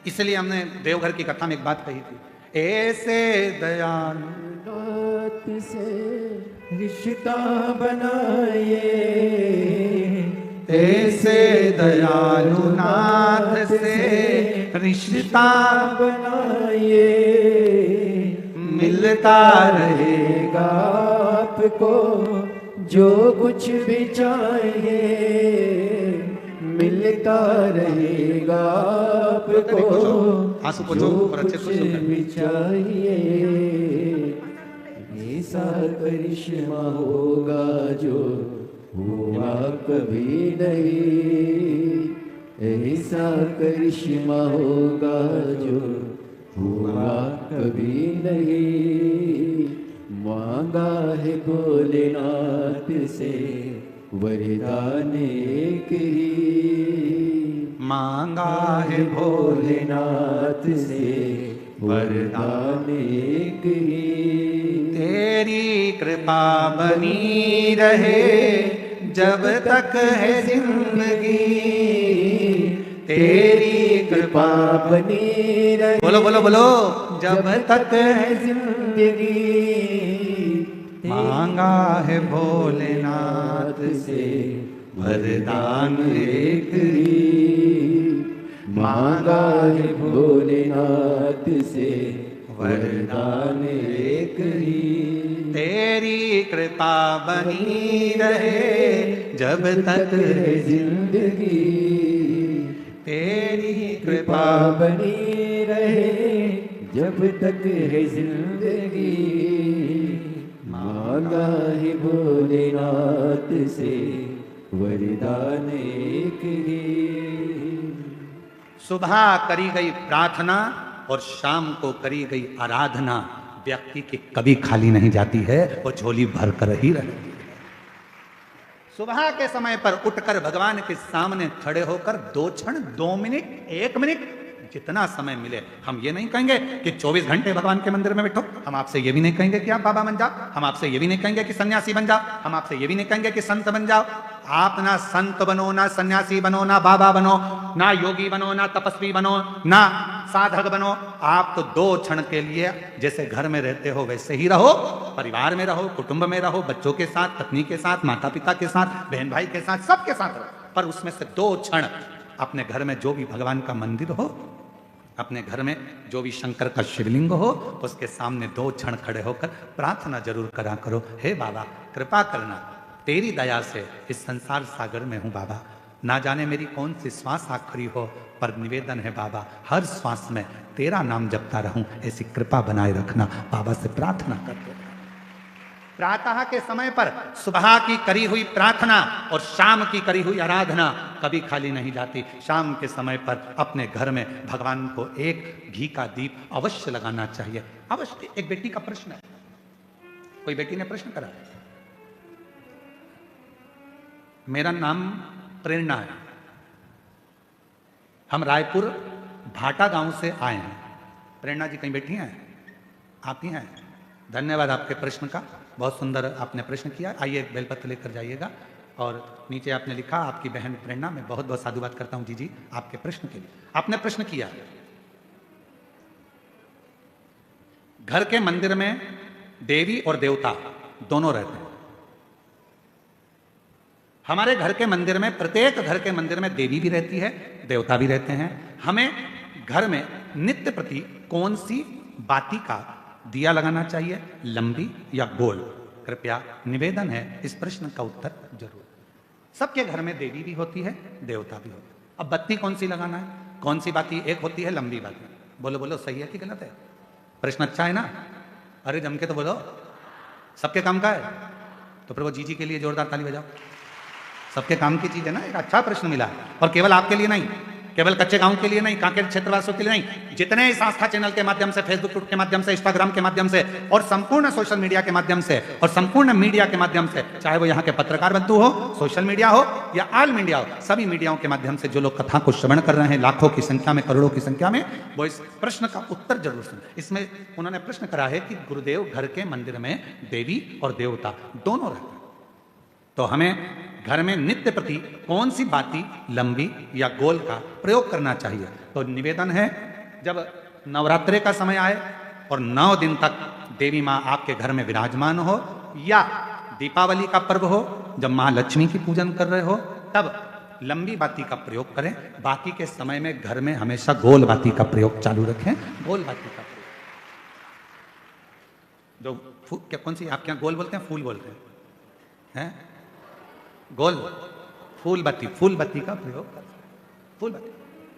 इसलिए हमने देवघर की कथा में एक बात कही थी, ऐसे दयालु नाथ से रिश्ता बनाइए, ऐसे दयालु नाथ से रिश्ता बनाइए, मिलता रहेगा आपको जो कुछ भी चाहिए, मिलता रहेगा आपको आंसू पोंछो और अच्छे से कुछ भी चाहिए। ऐसा करिश्मा होगा जो हुआ कभी नहीं, ऐसा करिश्मा होगा जो हुआ कभी नहीं। मांगा है भोलेनाथ से वरदान एक ही, मांगा है भोलेनाथ से वरदान एक ही। तेरी कृपा बनी रहे जब तक है जिंदगी, तेरी कृपा बनी रहे, बोलो बोलो बोलो, जब तक है जिंदगी। मांगा है भोलेनाथ से वरदान एक ही, मांगा है भोलेनाथ से वरदान एक ही। तेरी कृपा बनी रहे जब तक है जिंदगी, तेरी कृपा बनी रहे जब तक है जिंदगी। मांगा है भोलेनाथ से वरदान एक ही। सुबह करी गई प्रार्थना और शाम को करी गई आराधना, व्यक्ति की कभी खाली नहीं जाती है, वो झोली भर कर ही रहती है। सुबह के समय पर उठकर भगवान के सामने खड़े होकर 2 क्षण, 2 मिनट, 1 मिनट, जितना समय मिले, हम ये नहीं कहेंगे कि 24 घंटे भगवान के मंदिर में बैठो, हम आपसे ये भी नहीं कहेंगे कि आप बाबा बन जाओ, हम आपसे ये भी नहीं कहेंगे कि सन्यासी बन जाओ, हम आपसे ये भी नहीं कहेंगे कि संत बन जाओ। आप ना संत बनो, ना सन्यासी बनो, ना बाबा बनो, ना योगी बनो, ना तपस्वी बनो, ना साधक बनो। आप तो 2 क्षण के लिए जैसे घर में रहते हो वैसे ही रहो, परिवार में रहो, कुटुंब में रहो, बच्चों के साथ, पत्नी के साथ, माता पिता के साथ, बहन भाई के साथ, सबके साथ रहो। पर उसमें से 2 क्षण अपने घर में जो भी भगवान का मंदिर हो, अपने घर में जो भी शंकर का शिवलिंग हो, उसके सामने 2 क्षण खड़े होकर प्रार्थना जरूर करा करो, हे बाबा कृपा करना, तेरी दया से इस संसार सागर में हूं बाबा, ना जाने मेरी कौन सी श्वास आखिरी हो, पर निवेदन है बाबा हर श्वास में तेरा नाम जपता रहूं, ऐसी कृपा बनाए रखना, बाबा से प्रार्थना करते। प्रातः के समय पर सुबह की करी हुई प्रार्थना और शाम की करी हुई आराधना कभी खाली नहीं जाती। शाम के समय पर अपने घर में भगवान को एक घी का दीप अवश्य लगाना चाहिए, अवश्य। एक बेटी का प्रश्न है, कोई बेटी ने प्रश्न करा, मेरा नाम प्रेरणा है, हम रायपुर भाटा गांव से आए हैं। प्रेरणा जी कहीं बैठी हैं? आप ही हैं? धन्यवाद आपके प्रश्न का, बहुत सुंदर आपने प्रश्न किया। आइए बेलपत्र लेकर जाइएगा। और नीचे आपने लिखा, आपकी बहन प्रेरणा, मैं बहुत बहुत साधुवाद करता हूं जी आपके प्रश्न के लिए। आपने प्रश्न किया, घर के मंदिर में देवी और देवता दोनों रहते हैं। हमारे घर के मंदिर में, प्रत्येक घर के मंदिर में देवी भी रहती है, देवता भी रहते हैं। हमें घर में नित्य प्रति कौन सी बाती का दिया लगाना चाहिए, लंबी या गोल? कृपया निवेदन है इस प्रश्न का उत्तर जरूर। सबके घर में देवी भी होती है, देवता भी होता है। अब बत्ती कौन सी लगाना है, कौन सी बाती? एक होती है लंबी बाती। बोलो बोलो, सही है कि गलत है? प्रश्न अच्छा है ना? अरे जम के तो बोलो, सबके काम का है तो फिर वो जी के लिए जोरदार ताली बजाओ। सबके काम की चीज है ना, एक अच्छा प्रश्न मिला। और केवल आपके लिए नहीं, केवल कच्चे गांव के लिए नहीं, कांकेर क्षेत्रवासियों के लिए नहीं, जितने इस आस्था चैनल के माध्यम से, फेसबुक के माध्यम से, इंस्टाग्राम के माध्यम से और संपूर्ण सोशल मीडिया के माध्यम से और संपूर्ण मीडिया के माध्यम से, चाहे वो यहाँ के पत्रकार बंधु हो, सोशल मीडिया हो या ऑल मीडिया हो, सभी मीडियाओं के माध्यम से जो लोग कथा को श्रवण कर रहे हैं, लाखों की संख्या में, करोड़ों की संख्या में, वो इस प्रश्न का उत्तर जरूर सुन। इसमें उन्होंने प्रश्न करा है कि गुरुदेव घर के मंदिर में देवी और देवता दोनों रहते हैं, तो हमें घर में नित्य प्रति कौन सी बाती, लंबी या गोल का प्रयोग करना चाहिए? तो निवेदन है, जब नवरात्रि का समय आए और 9 दिन तक देवी माँ आपके घर में विराजमान हो, या दीपावली का पर्व हो जब माँ लक्ष्मी की पूजन कर रहे हो, तब लंबी बाती का प्रयोग करें। बाकी के समय में घर में हमेशा गोल बाती का प्रयोग चालू रखें। गोल बाती का प्रयोग, जो क्या, कौन सी आपके यहाँ गोल बोलते हैं, फूल बोलते हैं? गोल फूल बत्ती का प्रयोग कर, फूल बत्ती।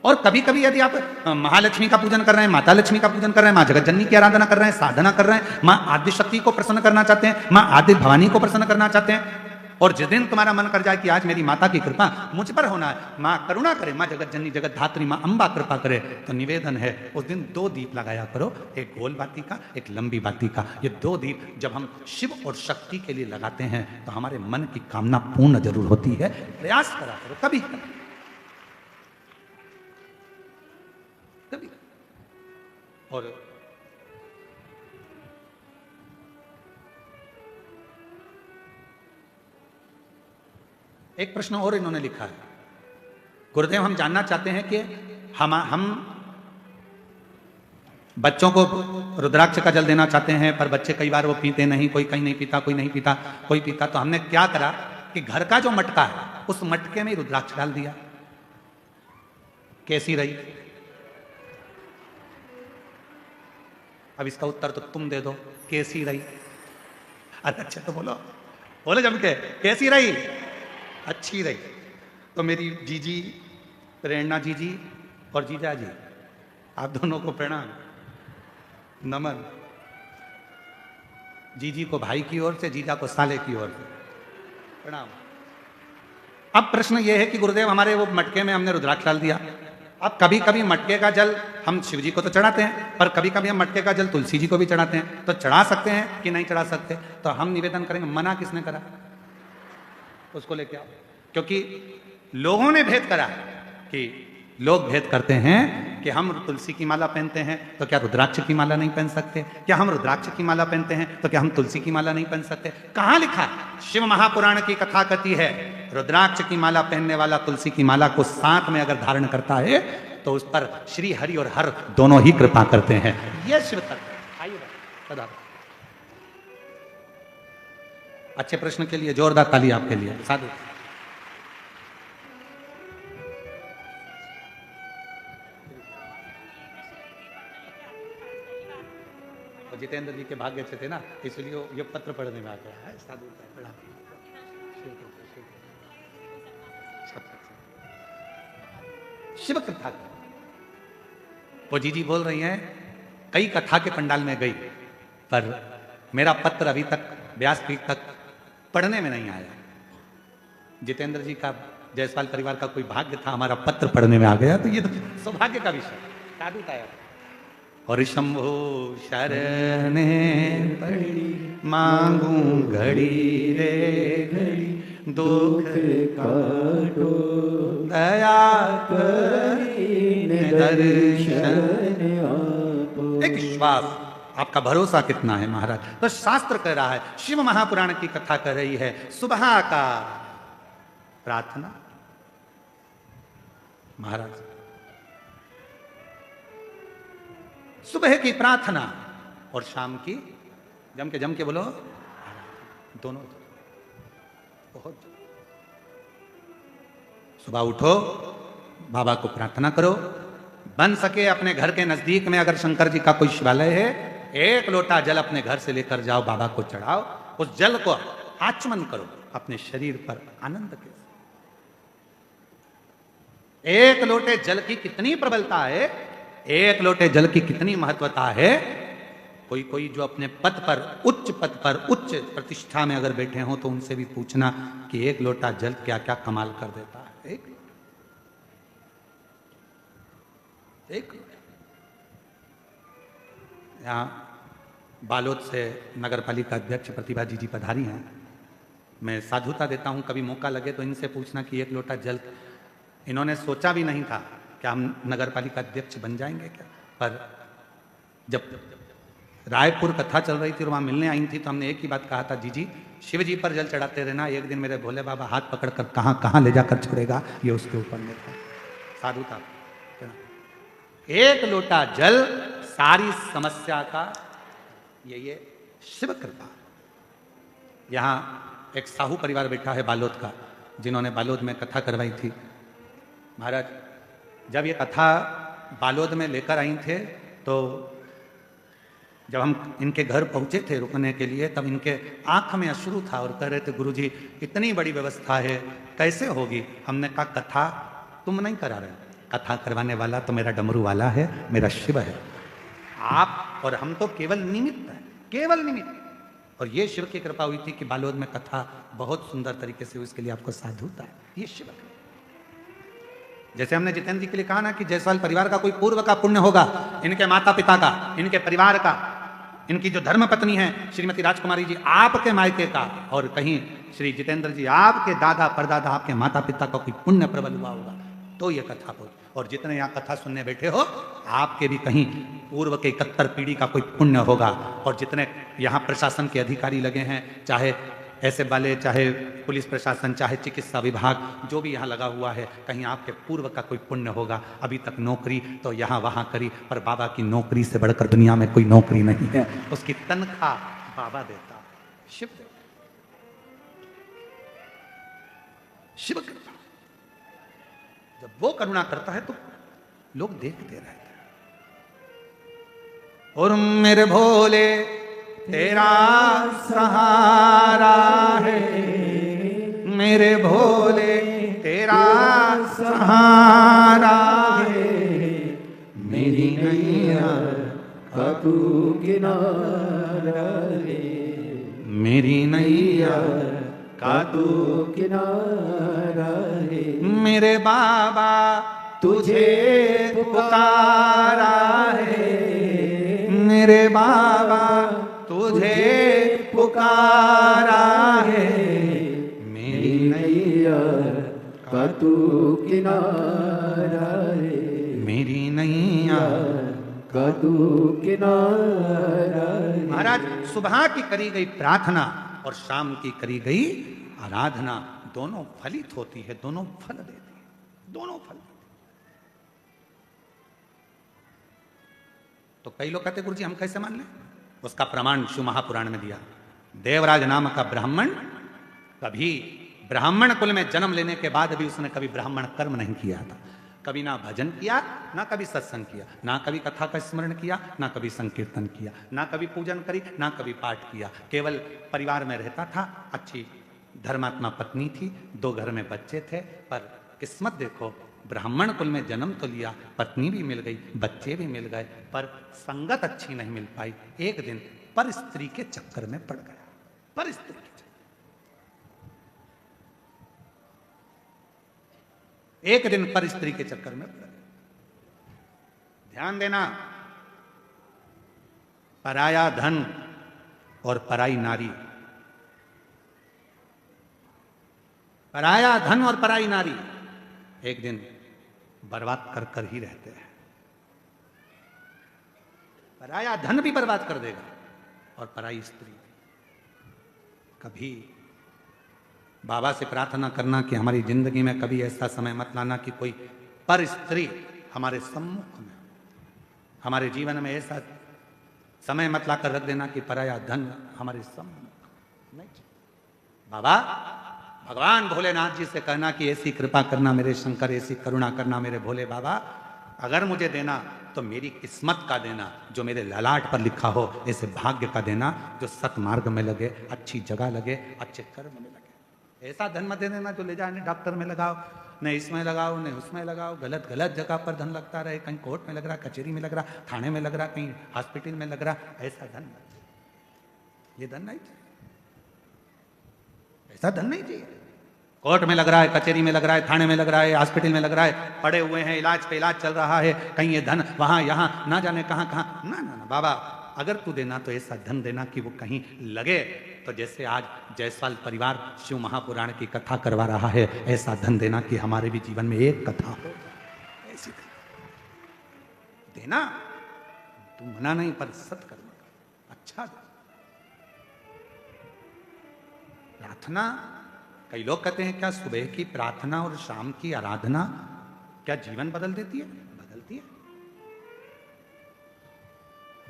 और कभी कभी यदि आप महालक्ष्मी का पूजन कर रहे हैं, माता लक्ष्मी का पूजन कर रहे हैं, माँ जगत जननी की आराधना कर रहे हैं, साधना कर रहे हैं, माँ आदि शक्ति को प्रसन्न करना चाहते हैं, माँ आदि भवानी को प्रसन्न करना चाहते हैं, और जिस दिन तुम्हारा मन कर जाए कि आज मेरी माता की कृपा मुझ पर होना है, माँ करुणा करे, माँ जगत जननी जगत धात्री माँ अम्बा कृपा करे, तो निवेदन है उस दिन 2 दीप लगाया करो, एक गोल बाती का, एक लंबी बाती का। ये 2 दीप जब हम शिव और शक्ति के लिए लगाते हैं तो हमारे मन की कामना पूर्ण जरूर होती है। प्रयास करा करो, कभी कभी। और एक प्रश्न और इन्होंने लिखा है, गुरुदेव हम जानना चाहते हैं कि हम बच्चों को रुद्राक्ष का जल देना चाहते हैं, पर बच्चे कई बार वो पीते नहीं, कोई कहीं नहीं पीता, कोई नहीं पीता, कोई पीता, तो हमने क्या करा कि घर का जो मटका है उस मटके में रुद्राक्ष डाल दिया। कैसी रही? अब इसका उत्तर तो तुम दे दो, कैसी रही? अरे अच्छा तो बोलो, बोलो जम के, कैसी रही? अच्छी रही। तो मेरी जीजी प्रेरणा जीजी और जीजा जी, आप दोनों को प्रणाम, नमन। जीजी को भाई की ओर से, जीजा को साले की ओर से प्रणाम। अब प्रश्न यह है कि गुरुदेव हमारे वो मटके में हमने रुद्राक्ष डाल दिया, अब कभी कभी मटके का जल हम शिव जी को तो चढ़ाते हैं, पर कभी कभी हम मटके का जल तुलसी जी को भी चढ़ाते हैं, तो चढ़ा सकते हैं कि नहीं चढ़ा सकते? तो हम निवेदन करेंगे, मना किसने करा? उसको लेके आओ। क्योंकि लोगों ने भेद करा कि लोग भेद करते हैं कि हम तुलसी की माला पहनते हैं तो क्या रुद्राक्ष की माला नहीं पहन सकते? क्या हम रुद्राक्ष की माला पहनते हैं तो क्या हम तुलसी की माला नहीं पहन सकते? कहां लिखा है? शिव महापुराण की कथा कहती है रुद्राक्ष की माला पहनने वाला तुलसी की माला को साथ में अगर धारण करता है तो उस पर श्री हरि और हर दोनों ही कृपा करते हैं। यह शिव तत्व है। आइए बता। अच्छे प्रश्न के लिए जोरदार ताली आपके लिए। साधु। जितेंद्र जी के भाग्य अच्छे थे ना, इसलिए ये पत्र पढ़ने में आ गया है। साधु पढ़ा। शिव कथा वो जी बोल रही हैं, कई कथा के पंडाल में गई, पर मेरा पत्र अभी तक व्यासपीठ तक पढ़ने में नहीं आया। जितेंद्र जी का, जायसवाल परिवार का कोई भाग्य था, हमारा पत्र पढ़ने में आ गया, तो ये तो सौभाग्य का विषय। साधु था। और शंभो शरणे पड़ी मांगू घड़ी रे घड़ी, दुख काटो दया करीने दर्शन आपो। एक विश्वास, आपका भरोसा कितना है महाराज? तो शास्त्र कह रहा है, शिव महापुराण की कथा कर रही है, सुबह का प्रार्थना महाराज, सुबह की प्रार्थना और शाम की जम के बोलो दोनों। बहुत सुबह उठो, बाबा को प्रार्थना करो, बन सके अपने घर के नजदीक में अगर शंकर जी का कोई शिवालय है, एक लोटा जल अपने घर से लेकर जाओ, बाबा को चढ़ाओ, उस जल को आचमन करो अपने शरीर पर आनंद के। एक लोटे जल की कितनी प्रबलता है, एक लोटे जल की कितनी महत्वता है। कोई जो अपने पद पर उच्च प्रतिष्ठा में अगर बैठे हो तो उनसे भी पूछना कि एक लोटा जल क्या क्या कमाल कर देता है। एक यहाँ बालोद से नगर पालिका अध्यक्ष प्रतिभा जी पधारी हैं। मैं साधुता देता हूँ, कभी मौका लगे तो इनसे पूछना कि एक लोटा जल, इन्होंने सोचा भी नहीं था कि हम नगर पालिका अध्यक्ष बन जाएंगे क्या, पर जब रायपुर कथा चल रही थी और वहां मिलने आई थी तो हमने एक ही बात कहा था, जी शिव जी पर जल चढ़ाते रहना, एक दिन मेरे भोले बाबा हाथ पकड़कर कहां कहां ले जाकर छोड़ेगा, ये उसके ऊपर में था। साधुता। एक लोटा जल सारी समस्या का ये शिव कृपा। यहां एक साहू परिवार बैठा है बालोद का, जिन्होंने बालोद में कथा करवाई थी। महाराज जब ये कथा बालोद में लेकर आई थे तो जब हम इनके घर पहुंचे थे रुकने के लिए, तब इनके आंख में अश्रु था और कह रहे थे, गुरुजी इतनी बड़ी व्यवस्था है कैसे होगी? हमने कहा कथा तुम नहीं करा रहे, कथा करवाने वाला तो मेरा डमरू वाला है, मेरा शिव है। आप और हम तो केवल निमित्त है, केवल निमित्त। और ये शिव की कृपा हुई थी कि बालोद में कथा बहुत सुंदर तरीके से हुई, इसके लिए आपको साधुता है। ये शिव है। जैसे हमने जितेंद्र जी के लिए कहा ना कि जायसवाल परिवार का कोई पूर्व का पुण्य होगा, इनके माता पिता का, इनके परिवार का, इनकी जो धर्म पत्नी है श्रीमती राजकुमारी जी आपके मायके का, और कहीं श्री जितेंद्र जी आपके दादा परदादा आपके माता पिता का कोई पुण्य प्रबल हुआ होगा तो ये कथा बोल। और जितने यहाँ कथा सुनने बैठे हो आपके भी कहीं पूर्व के 71 पीढ़ी का कोई पुण्य होगा। और जितने यहाँ प्रशासन के अधिकारी लगे हैं, चाहे ऐसे वाले, चाहे पुलिस प्रशासन, चाहे चिकित्सा विभाग, जो भी यहाँ लगा हुआ है, कहीं आपके पूर्व का कोई पुण्य होगा। अभी तक नौकरी तो यहाँ वहाँ करी, पर बाबा की नौकरी से बढ़कर दुनिया में कोई नौकरी नहीं है। उसकी तनख्वाह बाबा देता, शिव देता। शिव कृपा जब वो करुणा करता है तो लोग देखते रहते हैं। और मेरे भोले तेरा सहारा है, मेरे भोले तेरा सहारा है, मेरी नैया का तू किनारा है, मेरी नैया का तू किनारा है। मेरे बाबा तुझे पुकारा है मेरे बाबा तुझे पुकारा है, मेरी नैया का तू किनारा है, मेरी नैया का तू किनारा है। महाराज सुबह की करी गई प्रार्थना और शाम की करी गई आराधना दोनों फलित होती है, दोनों फल देती है, दोनों फल देती है। तो कई लोग कहते गुरुजी हम कैसे मान लें? उसका प्रमाण शिव महापुराण में दिया। देवराज नाम का ब्राह्मण कभी ब्राह्मण कुल में जन्म लेने के बाद भी उसने कभी ब्राह्मण कर्म नहीं किया था, कभी ना भजन किया, ना कभी सत्संग किया, ना कभी कथा का स्मरण किया, ना कभी संकीर्तन किया, ना कभी पूजन करी, ना कभी पाठ किया। केवल परिवार में रहता था, अच्छी धर्मात्मा पत्नी थी, 2 घर में बच्चे थे, पर किस्मत देखो ब्राह्मण कुल में जन्म तो लिया, पत्नी भी मिल गई, बच्चे भी मिल गए, पर संगत अच्छी नहीं मिल पाई। एक दिन पर स्त्री के चक्कर में पड़ गया, पर स्त्री के चक्कर। एक दिन पर स्त्री के चक्कर में पड़ गया। ध्यान देना, पराया धन और पराई नारी, पराया धन और पराई नारी एक दिन बर्बाद कर कर ही रहते हैं। पराया धन भी बर्बाद कर देगा और पराई स्त्री। कभी बाबा से प्रार्थना करना कि हमारी जिंदगी में कभी ऐसा समय मत लाना कि कोई पर स्त्री हमारे सम्मुख में, हमारे जीवन में ऐसा समय मत लाकर रख देना कि पराया धन हमारे सम्मुख नहीं। बाबा भगवान भोलेनाथ जी से कहना कि ऐसी कृपा करना मेरे शंकर, ऐसी करुणा करना मेरे भोले बाबा, अगर मुझे देना तो मेरी किस्मत का देना, जो मेरे ललाट पर लिखा हो, ऐसे भाग्य का देना जो सतमार्ग में लगे, अच्छी जगह लगे, अच्छे कर्म में लगे। ऐसा धन मत दे देना जो ले जाए डॉक्टर में लगाओ, न इसमें लगाओ न उसमें लगाओ, गलत गलत जगह पर धन लगता रहे, कहीं कोर्ट में लग रहा, कचहरी में लग रहा, थाने में लग रहा, कहीं हॉस्पिटल में लग रहा, ऐसा धन मत। ये धन नहीं चाहिए, ऐसा धन नहीं चाहिए। कोर्ट में लग रहा है, कचहरी में लग रहा है, थाने में लग रहा है, हॉस्पिटल में लग रहा है, पड़े हुए हैं, इलाज पे इलाज चल रहा है, कहीं ये धन वहां यहां ना जाने कहां कहां। ना ना ना बाबा, अगर तू देना तो ऐसा धन देना कि वो कहीं लगे। तो जैसे आज जायसवाल परिवार शिव महापुराण की कथा करवा रहा है, ऐसा धन देना कि हमारे भी जीवन में एक कथा हो, ऐसी देना। तू मना नहीं, पर सत्कर्म अच्छा दे। प्रार्थना, कई लोग कहते हैं क्या सुबह की प्रार्थना और शाम की आराधना क्या जीवन बदल देती है? बदलती है,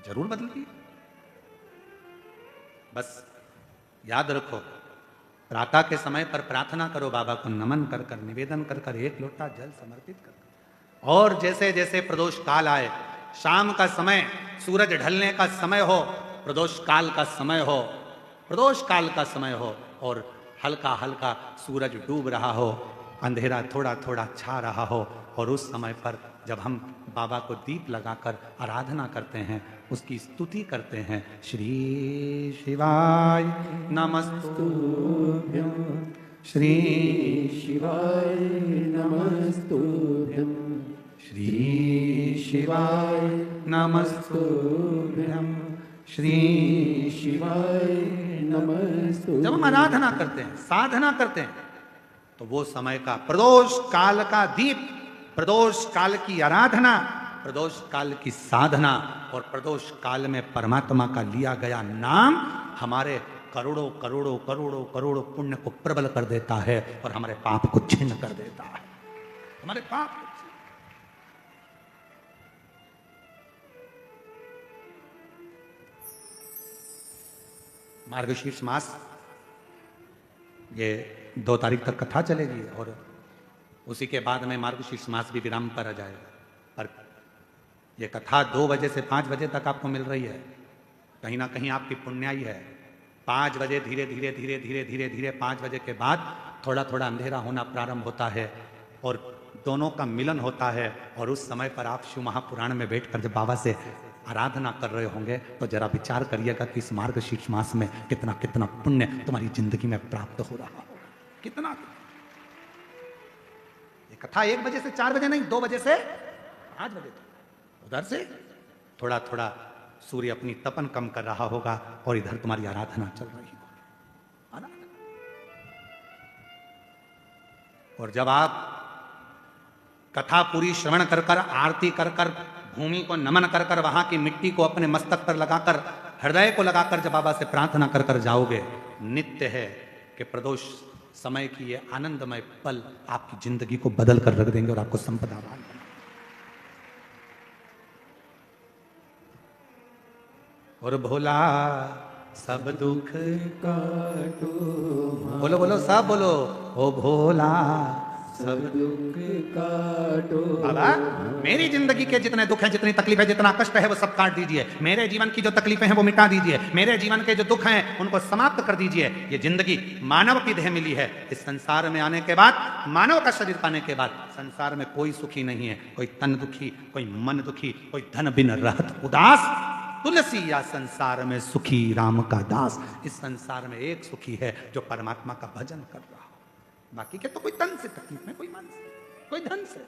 जरूर बदलती है। बस याद रखो, प्रातः के समय पर प्रार्थना करो, बाबा को नमन कर कर, निवेदन कर कर, एक लोटा जल समर्पित कर। और जैसे जैसे प्रदोष काल आए, शाम का समय, सूरज ढलने का समय हो, प्रदोष काल का समय हो, प्रदोष काल का समय हो, और हल्का हल्का सूरज डूब रहा हो, अंधेरा थोड़ा थोड़ा छा रहा हो, और उस समय पर जब हम बाबा को दीप लगाकर आराधना करते हैं, उसकी स्तुति करते हैं, श्री शिवाय नमस्तुभ्यं, श्री शिवाय नमस्तुभ्यं, श्री शिवाय नमस्तुभ्यं, श्री शिवाय नमस्तुभ्यं। जब हम आराधना करते हैं, साधना करते हैं, तो वो समय का प्रदोष काल का दीप, प्रदोष काल की आराधना, प्रदोष काल की साधना, और प्रदोष काल में परमात्मा का लिया गया नाम हमारे करोड़ों करोड़ों करोड़ों करोड़ों पुण्य को प्रबल कर देता है और हमारे पाप को छिन्न कर देता है। हमारे पाप मार्गशीर्ष मास, ये 2 तारीख तक कथा चलेगी और उसी के बाद में मार्गशीर्ष मास भी विराम पर आ जाएगा। पर ये कथा 2 बजे से 5 बजे तक आपको मिल रही है, कहीं ना कहीं आपकी पुण्याई है। 5 बजे धीरे धीरे धीरे धीरे धीरे धीरे 5 बजे के बाद थोड़ा थोड़ा अंधेरा होना प्रारंभ होता है और दोनों का मिलन होता है, और उस समय पर आप शिव महापुराण में बैठकर जब बाबा से आराधना कर रहे होंगे तो जरा विचार करिएगा कि इस मार्गशीर्ष मास में कितना कितना पुण्य तुम्हारी जिंदगी में प्राप्त हो रहा होगा। कितना कथा 1 बजे से 4 बजे नहीं, 2 बजे से 5 बजे तक। उधर से थोड़ा थोड़ा सूर्य अपनी तपन कम कर रहा होगा और इधर तुम्हारी आराधना चल रही होगी। और जब आप कथा पूरी श्रवण कर कर, आरती कर कर, भूमि को नमन कर कर, वहां की मिट्टी को अपने मस्तक पर लगाकर, हृदय को लगाकर जब बाबा से प्रार्थना कर कर जाओगे, नित्य है कि प्रदोष समय की ये आनंदमय पल आपकी जिंदगी को बदल कर रख देंगे और आपको संपदावान बनाएंगे। और भोला सब दुख काटो, बोलो बोलो सब बोलो, ओ भोला सब दुख काटो। बाबा मेरी जिंदगी के जितने दुख हैं, जितनी तकलीफ है, जितना कष्ट है, वो सब काट दीजिए। मेरे जीवन की जो तकलीफें हैं वो मिटा दीजिए। मेरे जीवन के जो दुख हैं उनको समाप्त कर दीजिए। ये जिंदगी मानव की देह मिली है। इस संसार में आने के बाद, मानव का शरीर पाने के बाद, संसार में कोई सुखी नहीं है। कोई तन दुखी, कोई मन दुखी, कोई धन बिन रहत उदास। तुलसी या संसार में सुखी राम का दास। इस संसार में एक सुखी है जो परमात्मा का भजन कर रहा हो। बाकी के तो कोई तन से तकलीफ में, कोई मन से, कोई धन से।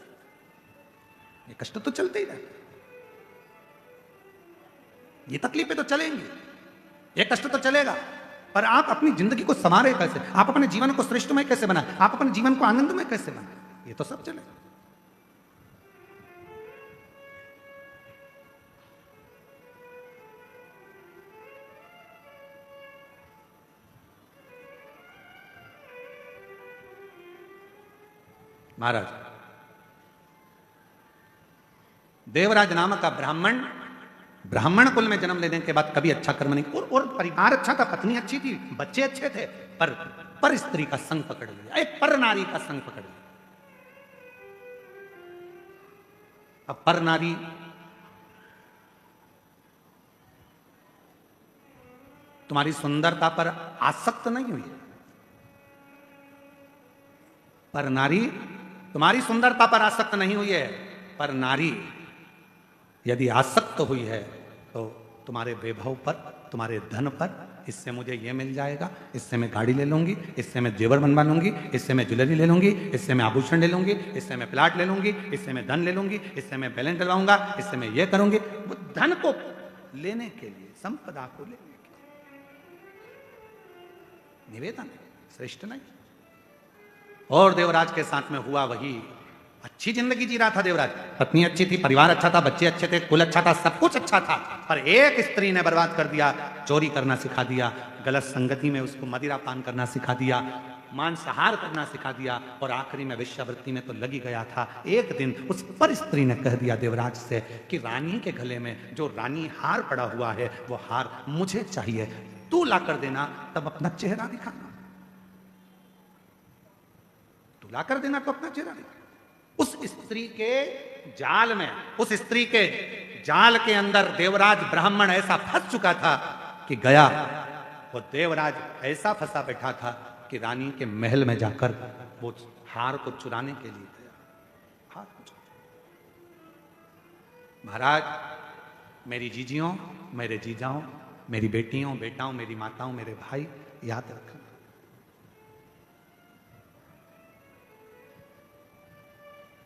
ये कष्ट तो चलते ही रहते, ये तकलीफें तो चलेंगी, ये कष्ट तो चलेगा। पर आप अपनी जिंदगी को संवारे कैसे, आप अपने जीवन को श्रेष्ठमय कैसे बनाए, आप अपने जीवन को आनंदमय कैसे बनाए, ये तो सब चलेगा। महाराज देवराज नामक का ब्राह्मण कुल में जन्म लेने के बाद कभी अच्छा कर्म नहीं, और परिवार अच्छा था, पत्नी अच्छी थी, बच्चे अच्छे थे, पर स्त्री का संग पकड़ लिया, एक पर नारी का संग पकड़ लिया। अब पर नारी तुम्हारी सुंदरता पर आसक्त नहीं हुई, पर नारी तुम्हारी सुंदरता पर आसक्त नहीं हुई है। पर नारी यदि आसक्त हुई है तो तुम्हारे वैभव पर, तुम्हारे धन पर, इससे मुझे ये मिल जाएगा, इससे मैं गाड़ी ले लूंगी, इससे मैं जेवर बनवा लूंगी, इससे मैं ज्वेलरी ले लूंगी, इससे मैं आभूषण ले लूंगी, इससे मैं प्लाट ले लूंगी, इससे मैं धन ले लूंगी, इससे मैं बैलेंस डलवाऊंगा, इससे मैं ये करूंगी। वो धन को लेने के लिए, संपदा को लेने के लिए निवेदन श्रेष्ठ नहीं। और देवराज के साथ में हुआ वही। अच्छी जिंदगी जी रहा था देवराज, पत्नी अच्छी थी, परिवार अच्छा था, बच्चे अच्छे थे, कुल अच्छा था, सब कुछ अच्छा था। पर एक स्त्री ने बर्बाद कर दिया, चोरी करना सिखा दिया, गलत संगति में उसको मदिरा पान करना सिखा दिया, मांसाहार करना सिखा दिया, और आखिरी में वेश्यावृत्ति में तो लगी गया था। एक दिन उस पर स्त्री ने कह दिया देवराज से कि रानी के गले में जो रानी हार पड़ा हुआ है वो हार मुझे चाहिए, तू ला कर देना, तब अपना चेहरा दिखाना, तू ला कर देना तो अपना चेहरा दिखाना। उस स्त्री के जाल में, उस स्त्री के जाल के अंदर देवराज ब्राह्मण ऐसा फंस चुका था कि गया, वो देवराज ऐसा फंसा बैठा था कि रानी के महल में जाकर वो हार को चुराने के लिए गया, हार को चुरा। महाराज मेरी जीजियों, मेरे जीजाओं, मेरी बेटियों, बेटाओं, मेरी माताओं, मेरे भाई, याद रखना,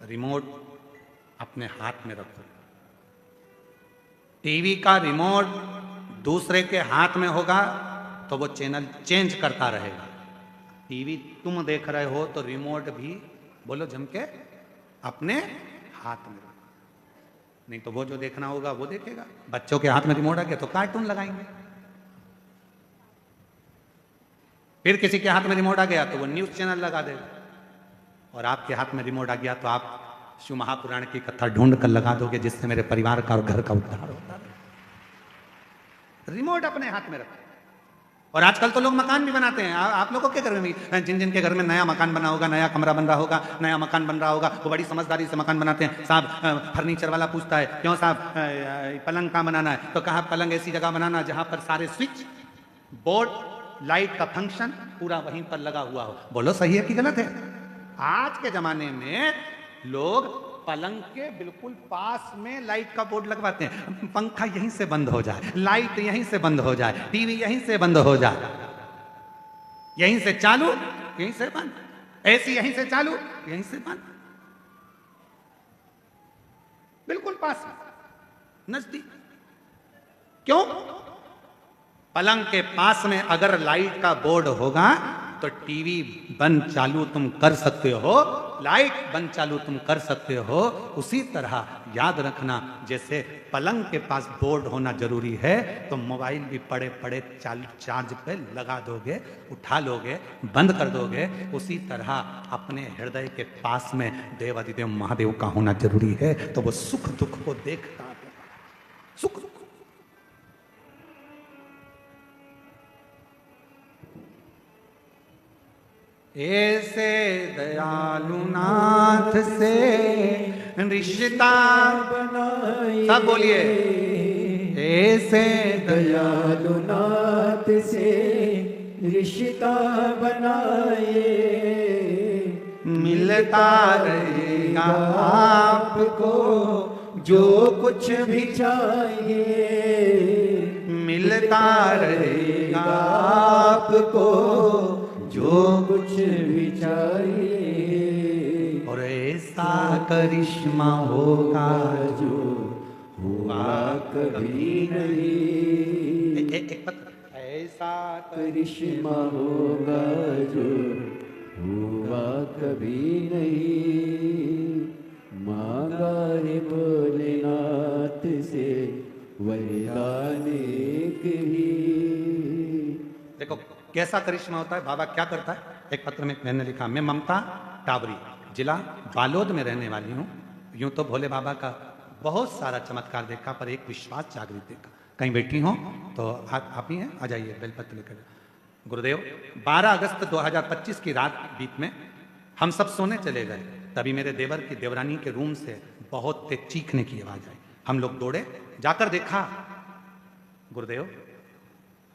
रिमोट अपने हाथ में रखो। टीवी का रिमोट दूसरे के हाथ में होगा तो वो चैनल चेंज करता रहेगा। टीवी तुम देख रहे हो तो रिमोट भी, बोलो जम के, अपने हाथ में रखो, नहीं तो वो जो देखना होगा वो देखेगा। बच्चों के हाथ में रिमोट आ गया तो कार्टून लगाएंगे, फिर किसी के हाथ में रिमोट आ गया तो वो न्यूज चैनल लगा देगा, और आपके हाथ में रिमोट आ गया तो आप शिव महापुराण की कथा ढूंढ कर लगा दोगे जिससे मेरे परिवार का और घर का उद्धार होता है। रिमोट अपने हाथ में रखो। और आजकल तो लोग मकान भी बनाते हैं। आप लोगों के घर में भी, जिन जिन के घर में नया मकान बना होगा, नया कमरा बन रहा होगा, नया मकान बन रहा होगा, वो बड़ी समझदारी से मकान बनाते हैं। साहब फर्नीचर वाला पूछता है, क्यों साहब पलंग कहाँ बनाना है? तो कहा पलंग ऐसी जगह बनाना जहां पर सारे स्विच बोर्ड, लाइट का फंक्शन पूरा वहीं पर लगा हुआ हो। बोलो सही है कि गलत है? आज के जमाने में लोग पलंग के बिल्कुल पास में लाइट का बोर्ड लगवाते हैं, पंखा यहीं से बंद हो जाए, लाइट यहीं से बंद हो जाए, टीवी यहीं से बंद हो जाए, यहीं से चालू यहीं से बंद, एसी यहीं से चालू यहीं से बंद। बिल्कुल पास में, नजदीक। क्यों? पलंग के पास में अगर लाइट का बोर्ड होगा तो टीवी बंद चालू तुम कर सकते हो, लाइट बंद चालू तुम कर सकते हो। उसी तरह याद रखना, जैसे पलंग के पास बोर्ड होना जरूरी है तो मोबाइल भी पड़े पड़े चार्ज पे लगा दोगे, उठा लोगे, बंद कर दोगे। उसी तरह अपने हृदय के पास में देवाधिदेव महादेव का होना जरूरी है, तो वो सुख दुख को देखता है। सुख दुख ऐसे दयालु नाथ से रिश्ता बनाए, सब बोलिए, ऐसे दयालु नाथ से रिश्ता बनाए, मिलता रहेगा आपको जो कुछ भी चाहिए, मिलता रहेगा आपको जो कुछ भी चाहिए। और ऐसा करिश्मा होगा जो हुआ कभी नहीं, एक पत्र, ऐसा करिश्मा होगा जो हुआ कभी नहीं। मांगा है भोलेनाथ से वरदान एक ही। देखो कैसा करिश्मा होता है, बाबा क्या करता है। एक पत्र में मैंने लिखा, मैं ममता टावरी, जिला बालोद में रहने वाली हूँ। यूं तो भोले बाबा का बहुत सारा चमत्कार देखा, पर एक विश्वास जागृत देखा। कहीं बैठी हो तो आप ही हैं, आ जाइए बेलपत्र लेकर। गुरुदेव, 12 अगस्त 2025 की रात बीत में हम सब सोने चले गए, तभी मेरे देवर की देवरानी के रूम से बहुत तेज चीखने की आवाज आई। हम लोग दौड़े, जाकर देखा, गुरुदेव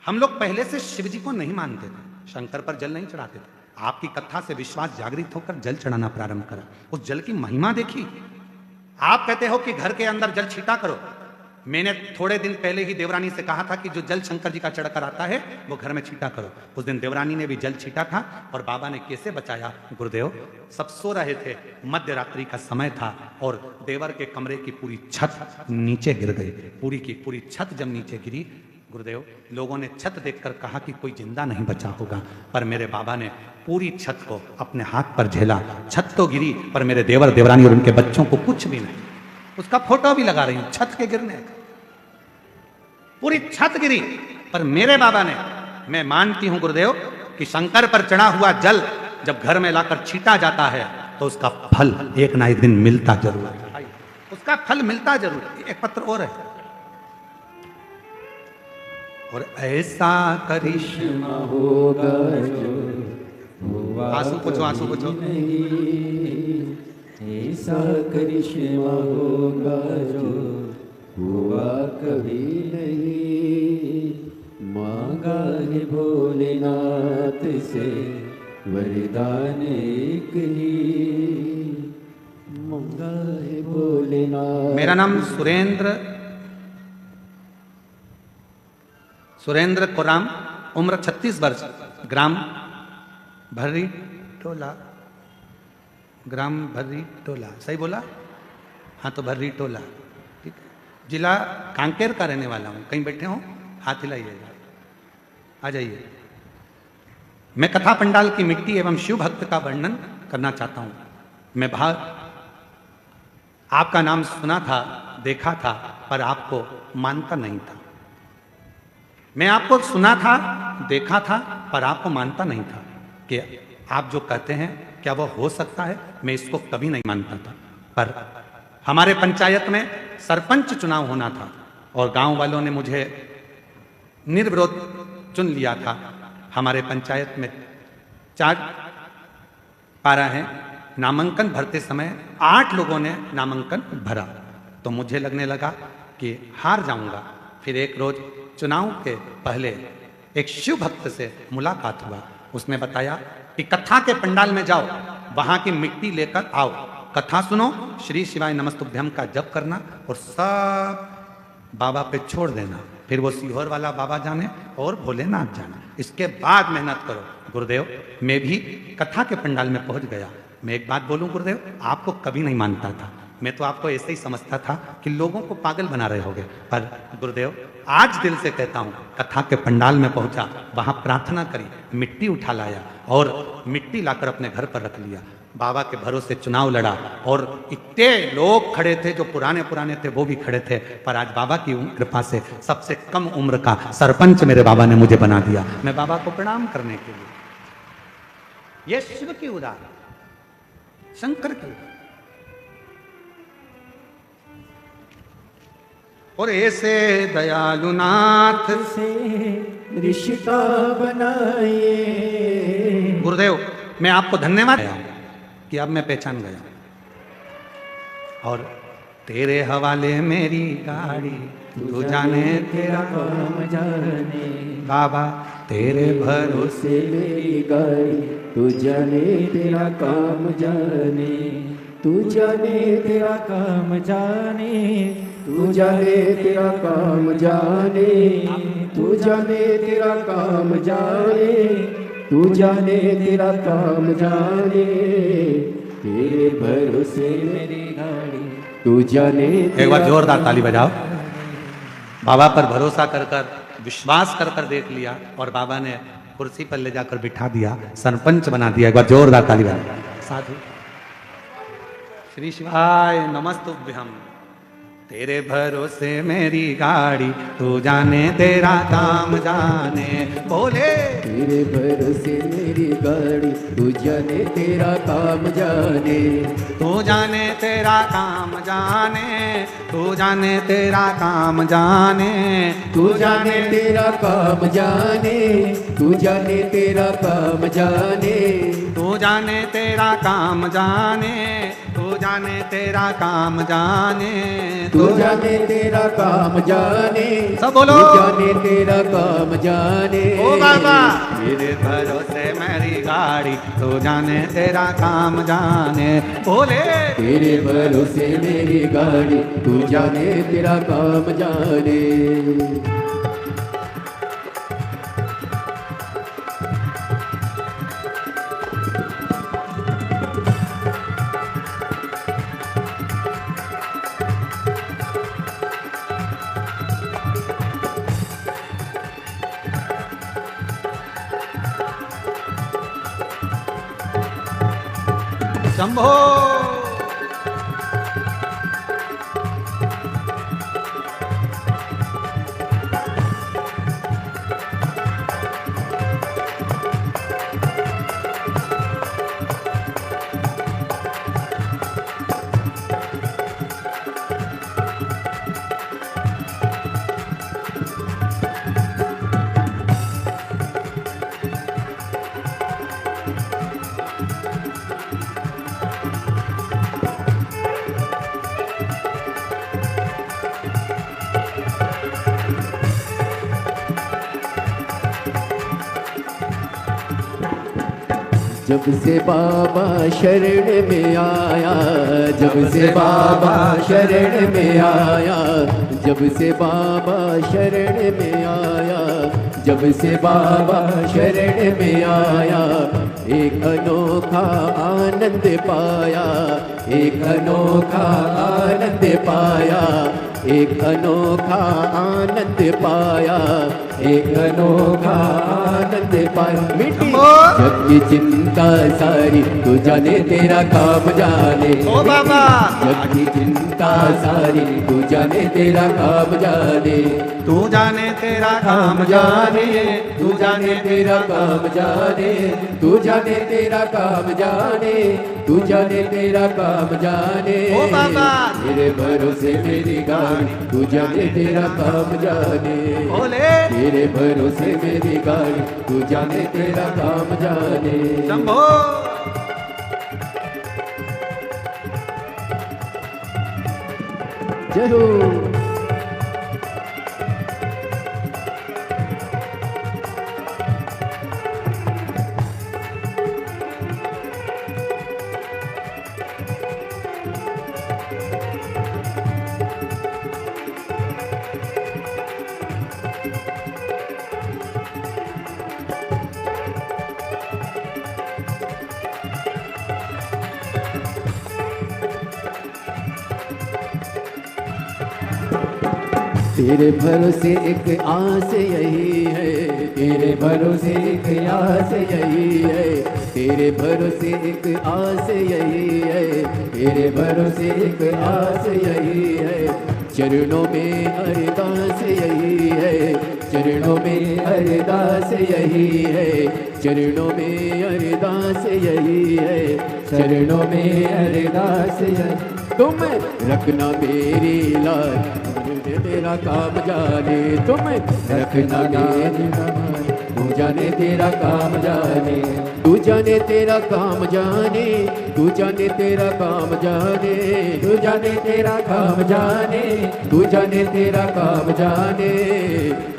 हम लोग पहले से शिव जी को नहीं मानते थे, शंकर पर जल नहीं चढ़ाते थे। आपकी कथा से विश्वास जागृत होकर जल चढ़ाना प्रारंभ करा। उस जल की महिमा देखी। आप कहते हो कि घर के अंदर जल छीटा करो, मैंने थोड़े दिन पहले ही देवरानी से कहा था कि जो जल शंकर जी का चढ़कर आता है वो घर में छीटा करो। उस दिन देवरानी ने भी जल छीटा था, और बाबा ने कैसे बचाया। गुरुदेव, सब सो रहे थे, मध्य रात्रि का समय था, और देवर के कमरे की पूरी छत नीचे गिर गई। पूरी की पूरी छत जब नीचे गिरी, गुरुदेव, लोगों ने छत देखकर कहा कि कोई जिंदा नहीं बचा होगा, पर मेरे बाबा ने पूरी छत को अपने हाथ पर झेला। छत तो गिरी, पर मेरे देवर देवरानी और उनके बच्चों को कुछ भी नहीं। उसका फोटो भी लगा रही हूं, छत के गिरने का। पूरी छत गिरी, पर मेरे बाबा ने, मैं मानती हूं गुरुदेव कि शंकर पर चढ़ा हुआ जल जब घर में लाकर छीटा जाता है तो उसका फल एक ना एक दिन मिलता जरूर है, उसका फल मिलता जरूर है। एक पत्र और है, और ऐसा करिश्मा होगा जो हुआ आंसू पोछो, आंसू पोछो। ऐसा करिश्मा होगा जो हुआ कभी नहीं। मांगा है भोलेनाथ से वरदान एक ही। मांगा है भोलेनाथ। मेरा नाम सुरेंद्र कोराम, उम्र 36 वर्ष, ग्राम भर्री टोला, ग्राम भर्री टोला, सही बोला? हाँ तो भर्री टोला, ठीक है। जिला कांकेर का रहने वाला हूँ। कहीं बैठे हो, हाथ हिलाइएगा, आ जाइए। मैं कथा पंडाल की मिट्टी एवं शिव भक्त का वर्णन करना चाहता हूँ। मैं आपका नाम सुना था, देखा था, पर आपको मानता नहीं था। मैं आपको सुना था, देखा था, पर आपको मानता नहीं था कि आप जो कहते हैं क्या वो हो सकता है। मैं इसको कभी नहीं मानता था, पर हमारे पंचायत में सरपंच चुनाव होना था और गांव वालों ने मुझे निर्विरोध चुन लिया था। हमारे पंचायत में 4 पारा हैं। नामांकन भरते समय 8 लोगों ने नामांकन भरा, तो मुझे लगने लगा कि हार जाऊंगा। फिर एक रोज चुनाव के पहले एक शिव भक्त से मुलाकात हुआ। उसने बताया कि कथा के पंडाल में जाओ, वहां की मिट्टी लेकर आओ, कथा सुनो, श्री शिवाय नमस्तुभ्यम का जप करना और सब बाबा पे छोड़ देना। फिर वो सीहोर वाला बाबा जाने और भोलेनाथ जाने, इसके बाद मेहनत करो। गुरुदेव, मैं भी कथा के पंडाल में पहुंच गया। मैं एक बात बोलूं गुरुदेव, आपको कभी नहीं मानता था, मैं तो आपको ऐसे ही समझता था कि लोगों को पागल बना रहे होगे, पर गुरुदेव आज दिल से कहता हूँ, कथा के पंडाल में पहुंचा, वहां प्रार्थना करी, मिट्टी उठा लाया और मिट्टी लाकर अपने घर पर रख लिया। बाबा के भरोसे चुनाव लड़ा और इतने लोग खड़े थे जो पुराने पुराने थे वो भी खड़े थे, पर आज बाबा की कृपा से सबसे कम उम्र का सरपंच मेरे बाबा ने मुझे बना दिया। मैं बाबा को प्रणाम करने के लिए, ये शिव की उदार, शंकर की उदार। और ऐसे दयालु नाथ से रिश्ता बनाए। गुरुदेव मैं आपको धन्यवाद कि अब मैं पहचान गया, और तेरे हवाले मेरी गाड़ी, तू जाने तेरा काम जाने। बाबा तेरे भरोसे से मेरी गाड़ी, तू जाने तेरा काम जाने। तू जाने तेरा काम जाने। तू जाने तेरा काम जाने। तू जाने तेरा काम जाने। तू जाने तेरा काम जाने। तेरे भरोसे मेरी गाड़ी, तू जाने। एक बार जोरदार ताली बजाओ। बाबा पर भरोसा कर कर, विश्वास कर कर देख लिया, और बाबा ने कुर्सी पर ले जाकर बिठा दिया, सरपंच बना दिया। एक बार जोरदार ताली बजाओ। साधु श्री शिवाय नमस्तुभ्यम। तेरे भरोसे मेरी गाड़ी, तू जाने तेरा काम जाने। बोले तेरे भरोसे मेरी गाड़ी, तू जाने तेरा काम जाने। तू जाने तेरा काम जाने। तू जाने तेरा काम जाने। तू जाने तेरा काम जाने। तू जाने तेरा काम जाने। तू जाने तेरा काम जाने। तू जाने तेरा काम जाने। तू जाने तेरा काम जाने। सब बोलो। तू जाने तेरा काम जाने। ओ बाबा तेरे भरोसे मेरी गाड़ी, तू जाने तेरा काम जाने। बोले तेरे भरोसे मेरी गाड़ी, तू जाने तेरा काम जाने। शंभो जब से बाबा शरण में आया, जब से बाबा शरण में आया, जब से बाबा शरण में आया, जब से बाबा शरण में आया, एक अनोखा आनंद पाया, एक अनोखा आनंद पाया, एक अनोखा आनंद पाया, एक अनोखा आनंद पाया। मिट्टी जग की चिंता सारी, तू जाने तेरा काम जाने। ओ बाबा जग की चिंता सारी, तू जाने तेरा काम जाने। तू जाने तेरा काम जाने, जाने। तू जाने तेरा काम जाने, तू जाने तेरा काम जाने, तू जाने तेरा काम जाने। ओ बाबा मेरे भरोसे मेरी गाड़ी, तू जाने तेरा काम जाने। बोले तेरे भरोसे मेरी गाड़ी, तू जाने तेरा काम जाने। शंभो जय हो। तेरे भरोसे एक आस यही है, तेरे भरोसे एक आस यही है, तेरे भरोसे एक आस यही है, तेरे भरोसे एक आस यही है। चरणों में अरदास यही है, चरणों में अरदास यही है, चरणों में अरदास यही है, चरणों में अरदास यही। तुम रखना मेरी लाज, तेरा काम जाने, तुम रखना मेरी लाज, तू जाने तेरा काम जाने, तू जाने तेरा काम जाने, तू जाने तेरा काम जाने, तू जाने तेरा काम जाने, तू जाने तेरा काम जाने।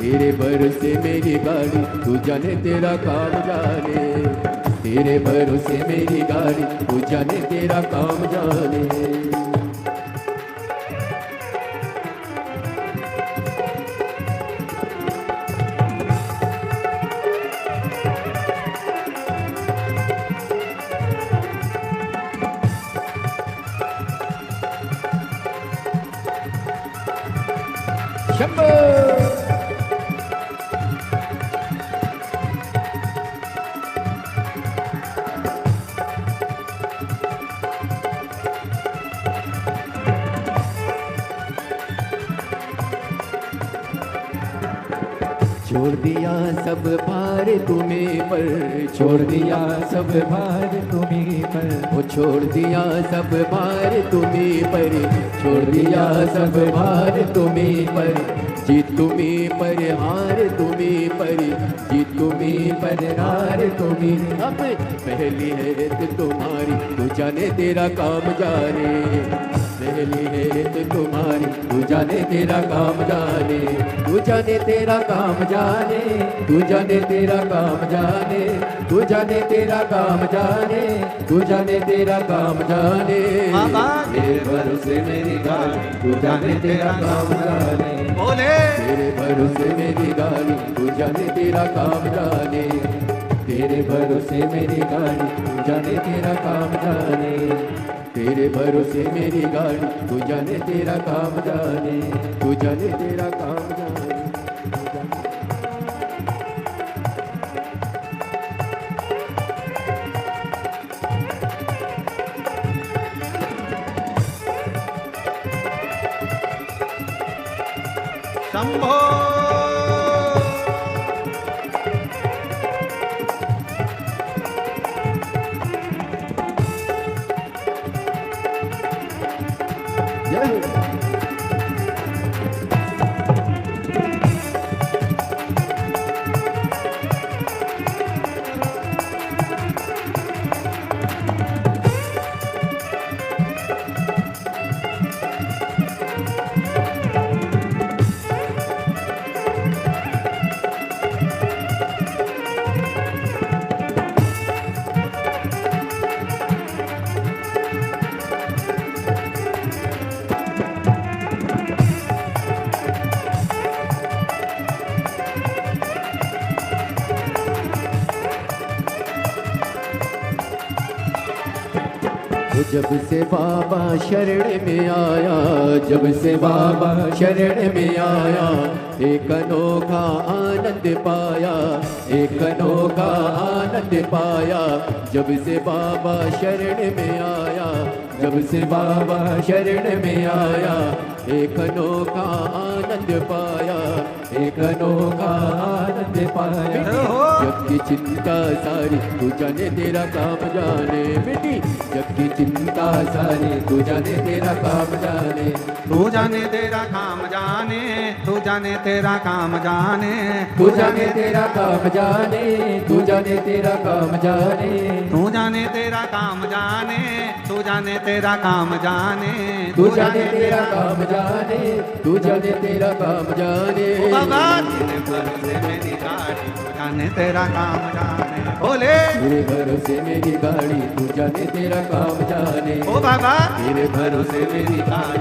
तेरे भरोसे मेरी गाड़ी, तू जाने तेरा काम जाने, तेरे भरोसे मेरी गाड़ी, तू जाने तेरा काम जाने। शंभो छोड़ दिया सब भार तुम्हें पर, छोड़ दिया सब भार तुम्हें पर, वो छोड़ दिया सब भार तुम्हें पर, छोड़ दिया सब भार तुम्हें पर। जीत तुम्हें पर हार तुम्हें पर, जीत तुम्हें पर हार तुम्हें। अब पहली है तुम्हारी, तू जाने तेरा काम जाने, पहली है तुम्हारी, तू जाने तेरा काम जाने, तू जाने तेरा काम जाने, तू जाने तेरा काम जाने, तू जाने तेरा काम जाने, तू जाने तेरा काम जाने। तेरे भरोसे मेरी गाड़ी, तू जाने तेरा काम जाने, बोले तेरे भरोसे मेरी गाड़ी, तू जाने तेरा काम जाने, तेरे भरोसे मेरी गाड़ी, तू जाने तेरा काम जाने, तेरे भरोसे मेरी गाड़ी, तू जाने तेरा काम जाने, तू जाने तेरा काम जाने। शंभो जय हो। जब से बाबा शरण में आया, जब से बाबा शरण में आया, एक अनोखा आनंद पाया, एक अनोखा आनंद पाया। जब से बाबा शरण में आया, जब से बाबा शरण में आया, एक अनोखा आनंद पाया, एक अनोखा आनंद पाया। जग की चिंता सारी तू जाने तेरा काम जाने, मिटी जग की चिंता सारी तू जाने तेरा काम जाने, तू जाने तेरा काम जाने, तू जाने तेरा काम जाने, तू जाने तेरा काम जाने, तू जाने तेरा काम जाने, तू जाने तेरा काम जाने, तू जाने तेरा काम जाने, तू जाने तेरा काम जाने, तू जाने तेरा काम जाने। बाबा तेरे भरोसे मेरी गाड़ी, तू जाने तेरा काम जाने। बोले तेरे भरोसे मेरी गाड़ी, तू जाने तेरा काम जाने। ओ बाबा तेरे भरोसे मेरी गाड़ी।